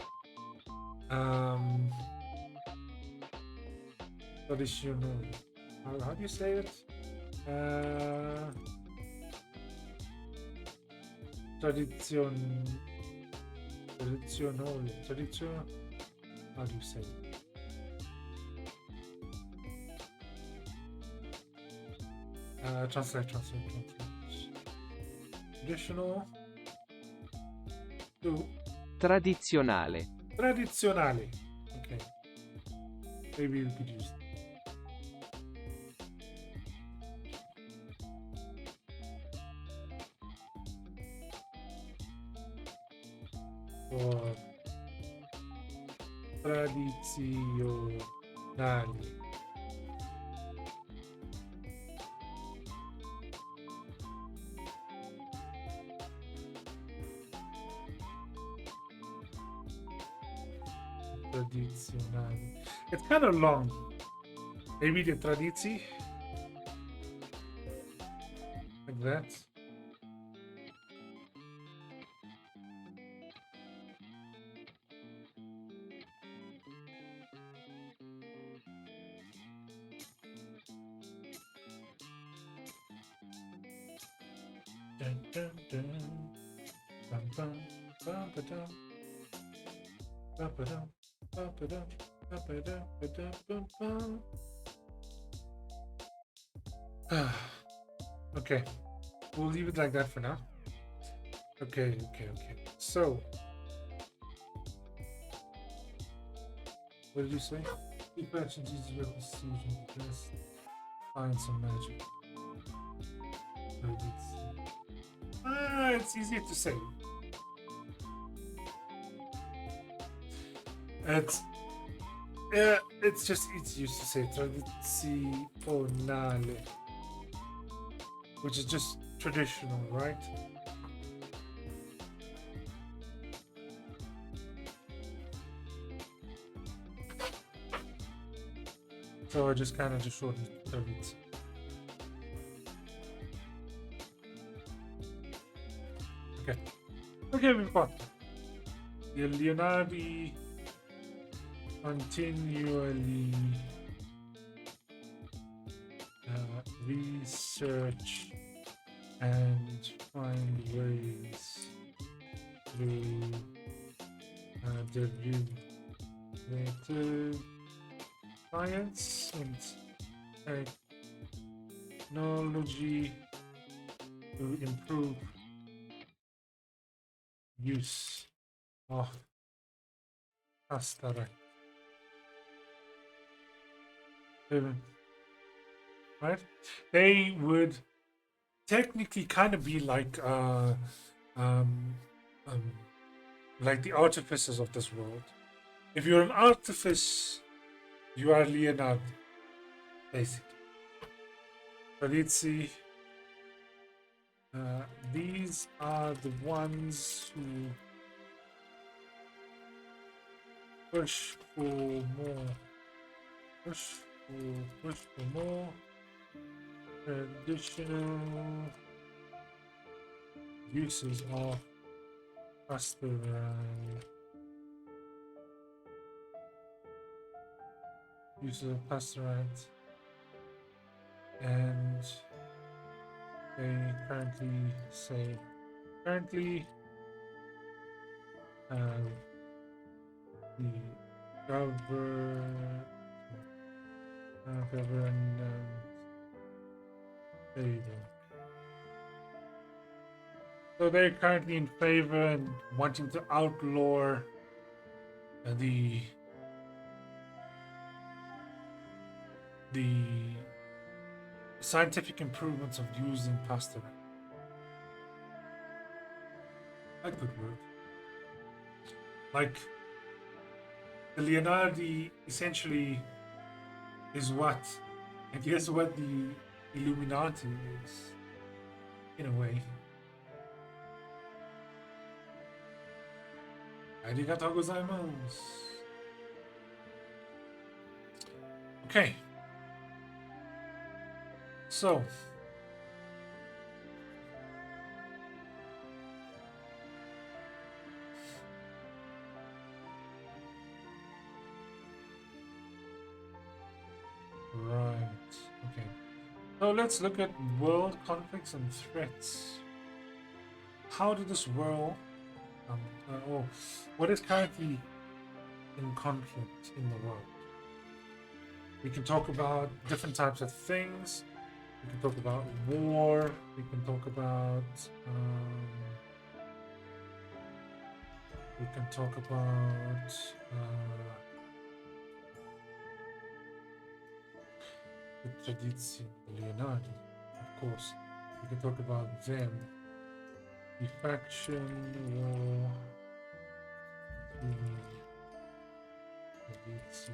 Traditional. How do you say it? Tradition. Traditional. Tradition. How do you say it? Translate. Traditional. To Tradizionale. tradizionale. Okay. Maybe we could use. For tradizionali. Tradizionali. It's kind of long. Maybe the tradizi. Like that. Dun, dun, dun. Bum, bum, bum, ba-dum. Bum, ba-dum, bum, ba-dum, bum, ba-dum, ba-dum, bum, bum. Okay, we'll leave it like that for now. Okay. So, what did you say? Two questions easy with precision because science and magic. It's easier to say. It's just easier to say tradizionale, which is just traditional, right? So I just kind of just shortened it. Okay, we've got the Leonardi continually research and find ways through derivative science and technology to improve use of pasta. Right? They would technically kind of be like the artificers of this world. If you're an artifice, you are Leonardo, basically. But let's see. These are the ones who push for more. Push for more traditional uses of pasteurized. Uses of pasteurized, and they currently say the government favor. So they're currently in favor and wanting to outlaw the scientific improvements of using pasta. That could work. Like the Leonardi essentially is what? I guess what the Illuminati is, in a way. Arigatou gozaimasu. Okay. So, right. Okay. So let's look at world conflicts and threats. How did this world? What is currently in conflict in the world? We can talk about different types of things. We can talk about war. We can talk about. We can talk about. The Tradizi Leonardo, of course. We can talk about them. The faction war. Tradizi.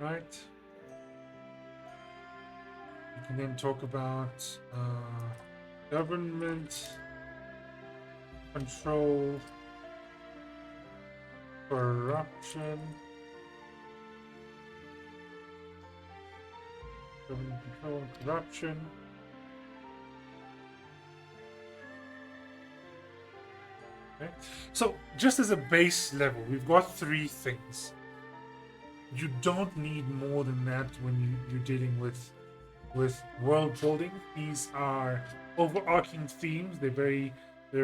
Right. We can then talk about government control, corruption, government control, corruption. Okay. So, just as a base level, we've got three things. You don't need more than that when you're dealing with world building. These are overarching themes. They're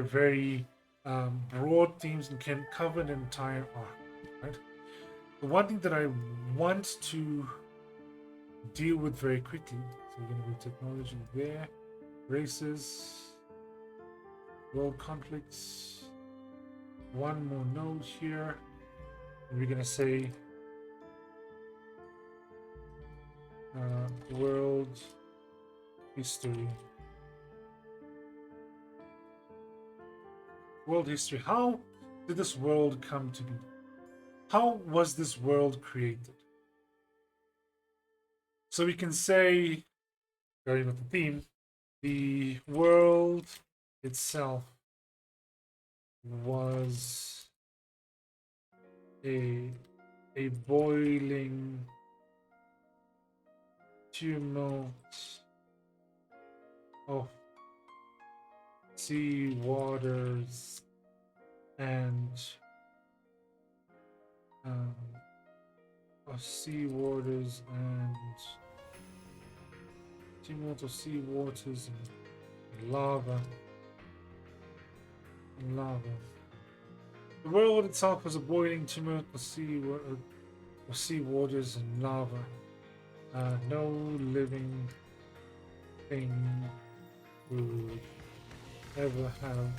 very broad themes and can cover an entire arc. Right. The one thing that I want to deal with very quickly. So we're going to go technology there, races, world conflicts. One more node here, and we're going to say world history. World history. How did this world come to be? How was this world created? So we can say, going with the theme, the world itself was a boiling tumult of sea waters and tumult of sea waters and lava. The world itself was a boiling tumult of sea waters and lava. No living thing would ever have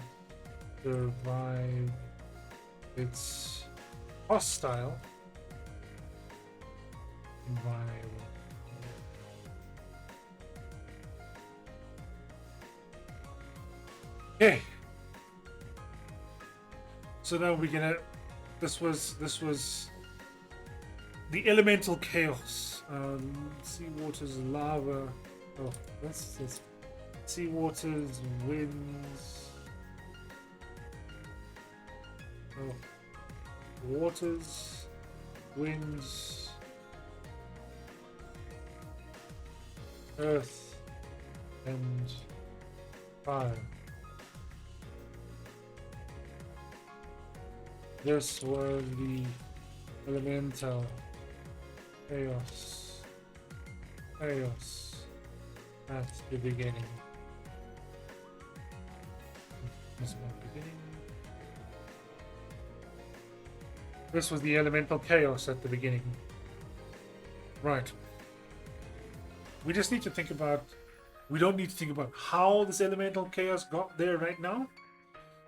survived its hostile environment. Okay. So now we're gonna. This was the elemental chaos. Sea waters, lava. Oh, that's sea waters, winds. Oh, waters, winds, earth, and fire. This was the elemental chaos at the beginning. This was the elemental chaos at the beginning. Right. We just need to think about. We don't need to think about how this elemental chaos got there right now.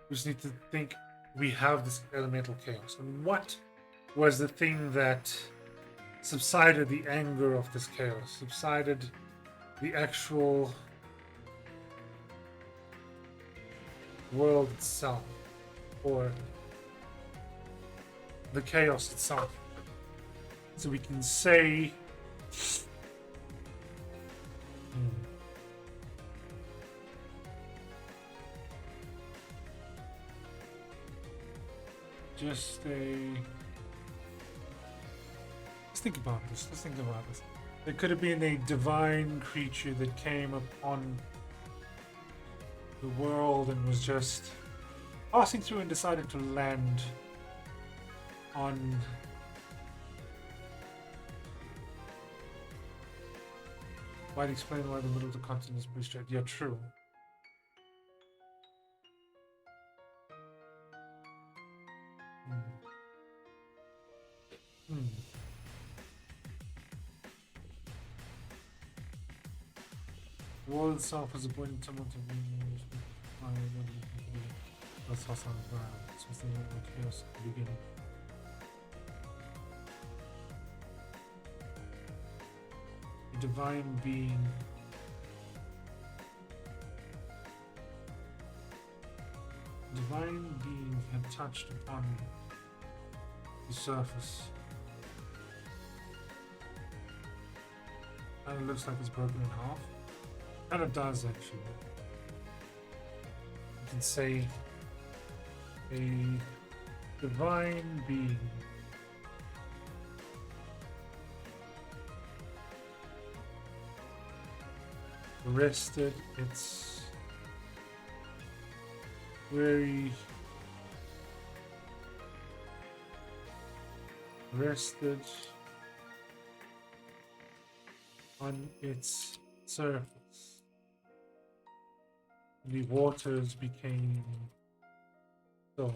We just need to think we have this elemental chaos. And what was the thing that subsided the anger of this chaos? Subsided the actual world itself, or the chaos itself. So we can say Let's think about this. Let's think about this. There could have been a divine creature that came upon the world and was just passing through and decided to land on might explain why the middle of the continent is pushed out. Yeah, true. Hmm. The wall itself is a point in someone to be that's also on the ground. Something like chaos at the beginning. A divine being. A divine being had touched upon the surface. And it looks like it's broken in half. And it does actually. You can say a divine being rested its very rested on its surface. The waters became still.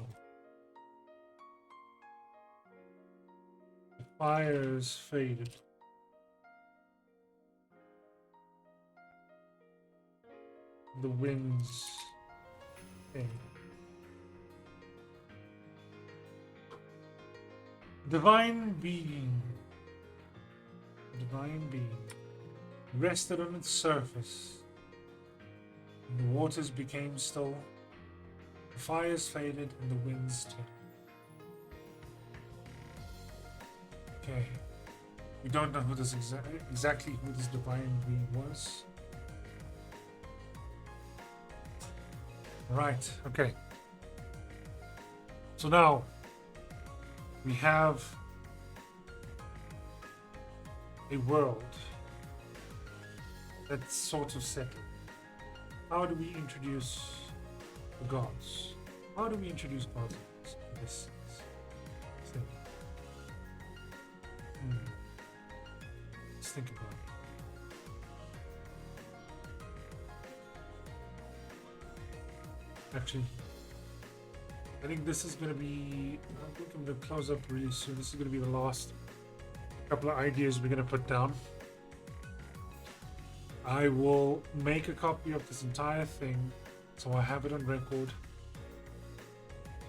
The fires faded. The winds came. Divine being rested on its surface. The waters became still, the fires faded, and the winds turned. Okay, we don't know who this exactly who this divine being was. Right. Okay. So now we have a world that's sort of settled. How do we introduce the gods? How do we introduce gods in this thing? Let's think about it. Actually, I think this is going to be, I think I'm going to close up really soon. This is going to be the last couple of ideas we're going to put down. I will make a copy of this entire thing so I have it on record,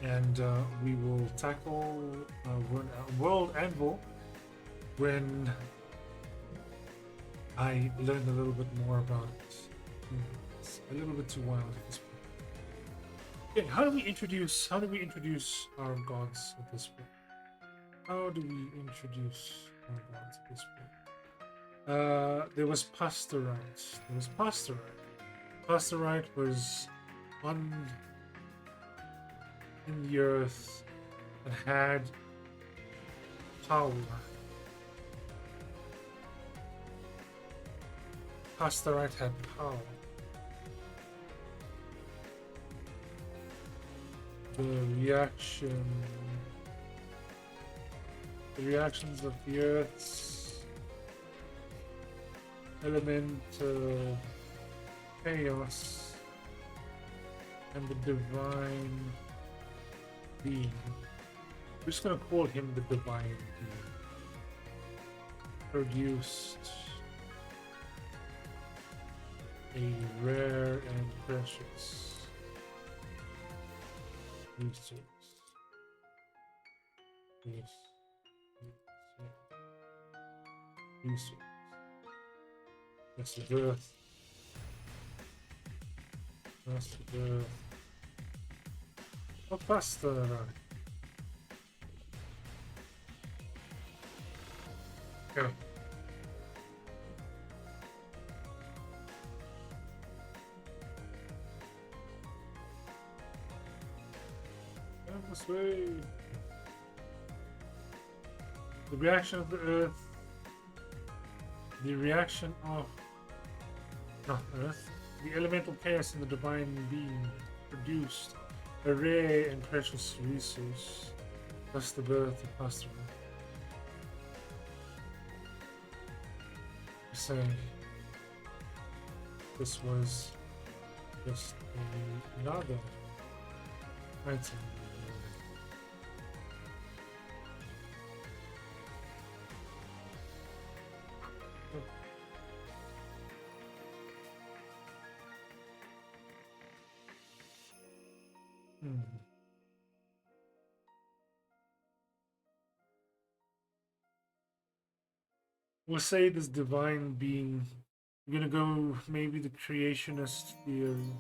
and we will tackle World Anvil when I learn a little bit more about it. It's a little bit too wild at this point. Okay, how do we introduce our gods at this point? How do we introduce our gods at this point? There was Pastorite. Pastorite was one in the earth that had power. Pastorite had power. The reactions of the earth's elemental chaos and the divine being. We're just gonna call him the divine being. Produced a rare and precious resource. Resource. That's the earth. That's the earth. What faster? Okay. This way. The reaction of the Earth. The reaction of not Earth. The elemental chaos in the divine being produced a rare and precious resource, thus the birth of Pastor. Saying this was just another item. We'll say this divine being. We're gonna go maybe the creationist theory.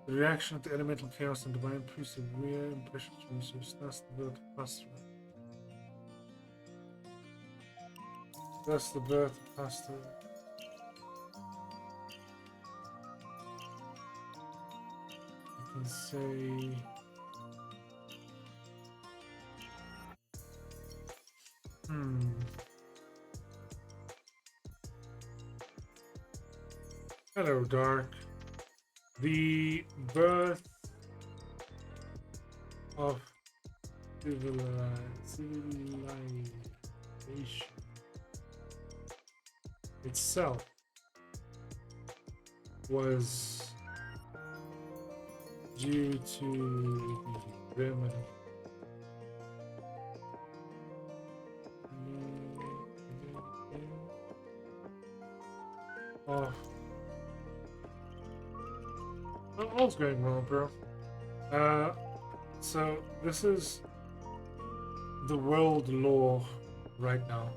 The reaction to elemental chaos and divine proves a rare and precious resource. Thus the birth of Pastor. Thus the birth of Pastor. I can say. Hello, Dark. The birth of civilization itself was due to the remnant of all's going well, bro. So this is the world law right now.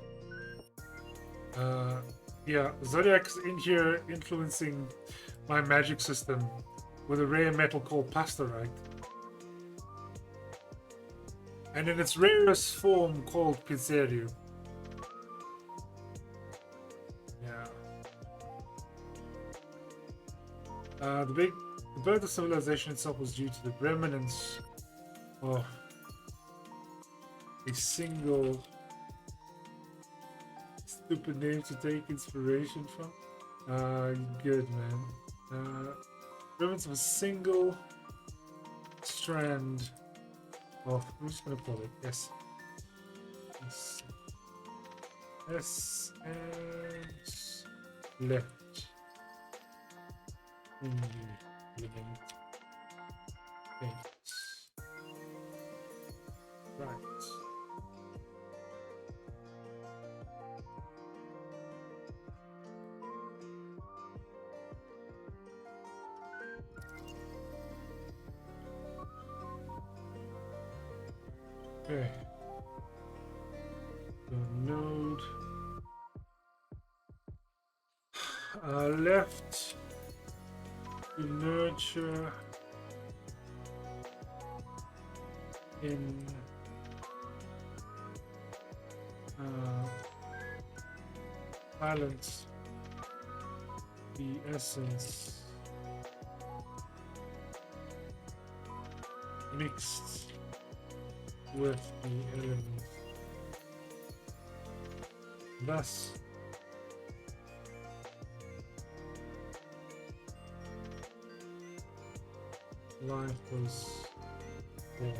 Yeah, Zodiac's in here influencing my magic system with a rare metal called pastorite. And in its rarest form called Pizzerio. Yeah. The birth of civilization itself was due to the remnants of a single stupid name to take inspiration from. Good, man. Remnants of a single strand of, I'm just gonna call it S. S and left. Right. Okay. So node left to nurture in balance the essence mixed with the elements. Thus, life was born.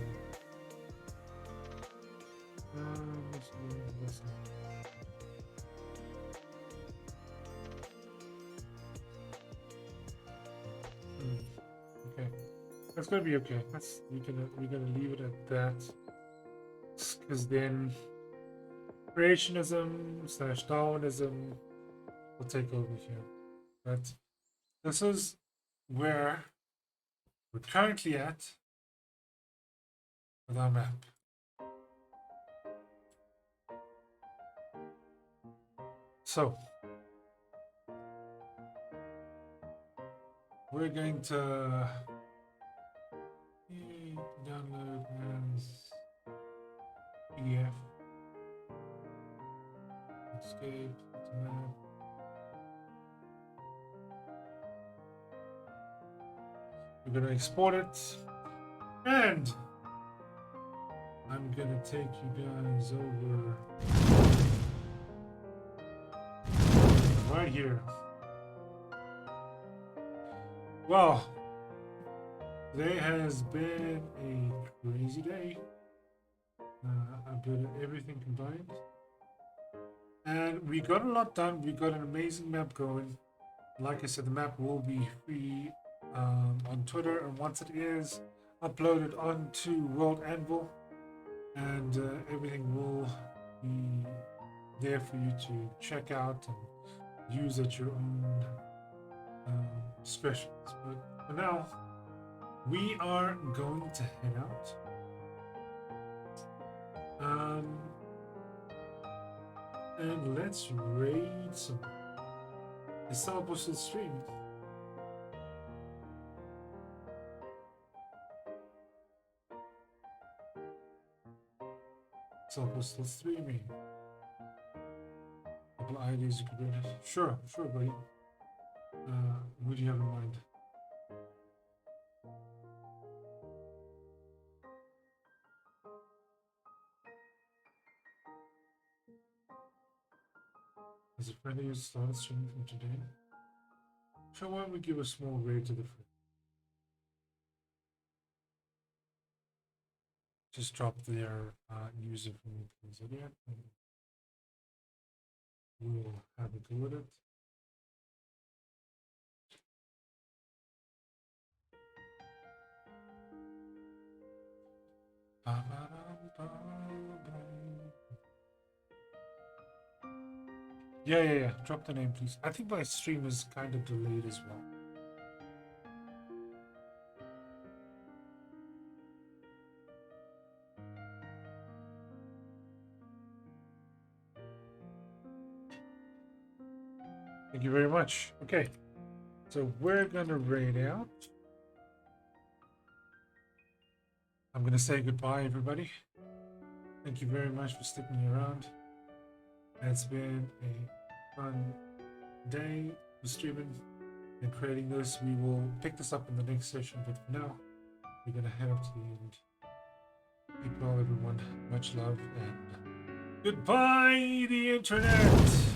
Okay, that's gonna be okay. We're gonna leave it at that, because then creationism / Darwinism will take over here. But this is where we're currently at with our map. So we're going to download as PDF. Escape to map. We're going to export it, and I'm gonna take you guys over right here. Well, today has been a crazy day. A bit of everything combined. And we got a lot done. We got an amazing map going. Like I said, the map will be free on Twitter, and once it is uploaded onto World Anvil, and everything will be there for you to check out and use at your own discretion. But for now, we are going to head out. And let's raid some. Is Salvo still streaming? Salvo still streaming. Couple ideas you could bring us. Sure, buddy. What do you have in mind? Has a friend of yours started streaming from today? So why don't we give a small raid to the friend? Just drop their user from Zodiac and we'll have a go with it. Yeah. Drop the name, please. I think my stream is kind of delayed as well. Thank you very much. Okay, so we're gonna raid out. I'm gonna say goodbye, everybody. Thank you very much for sticking around. It's been a fun day for streaming and creating this. We will pick this up in the next session, but for now, we're gonna head up to the end. Keep well, everyone. Much love and goodbye, the internet.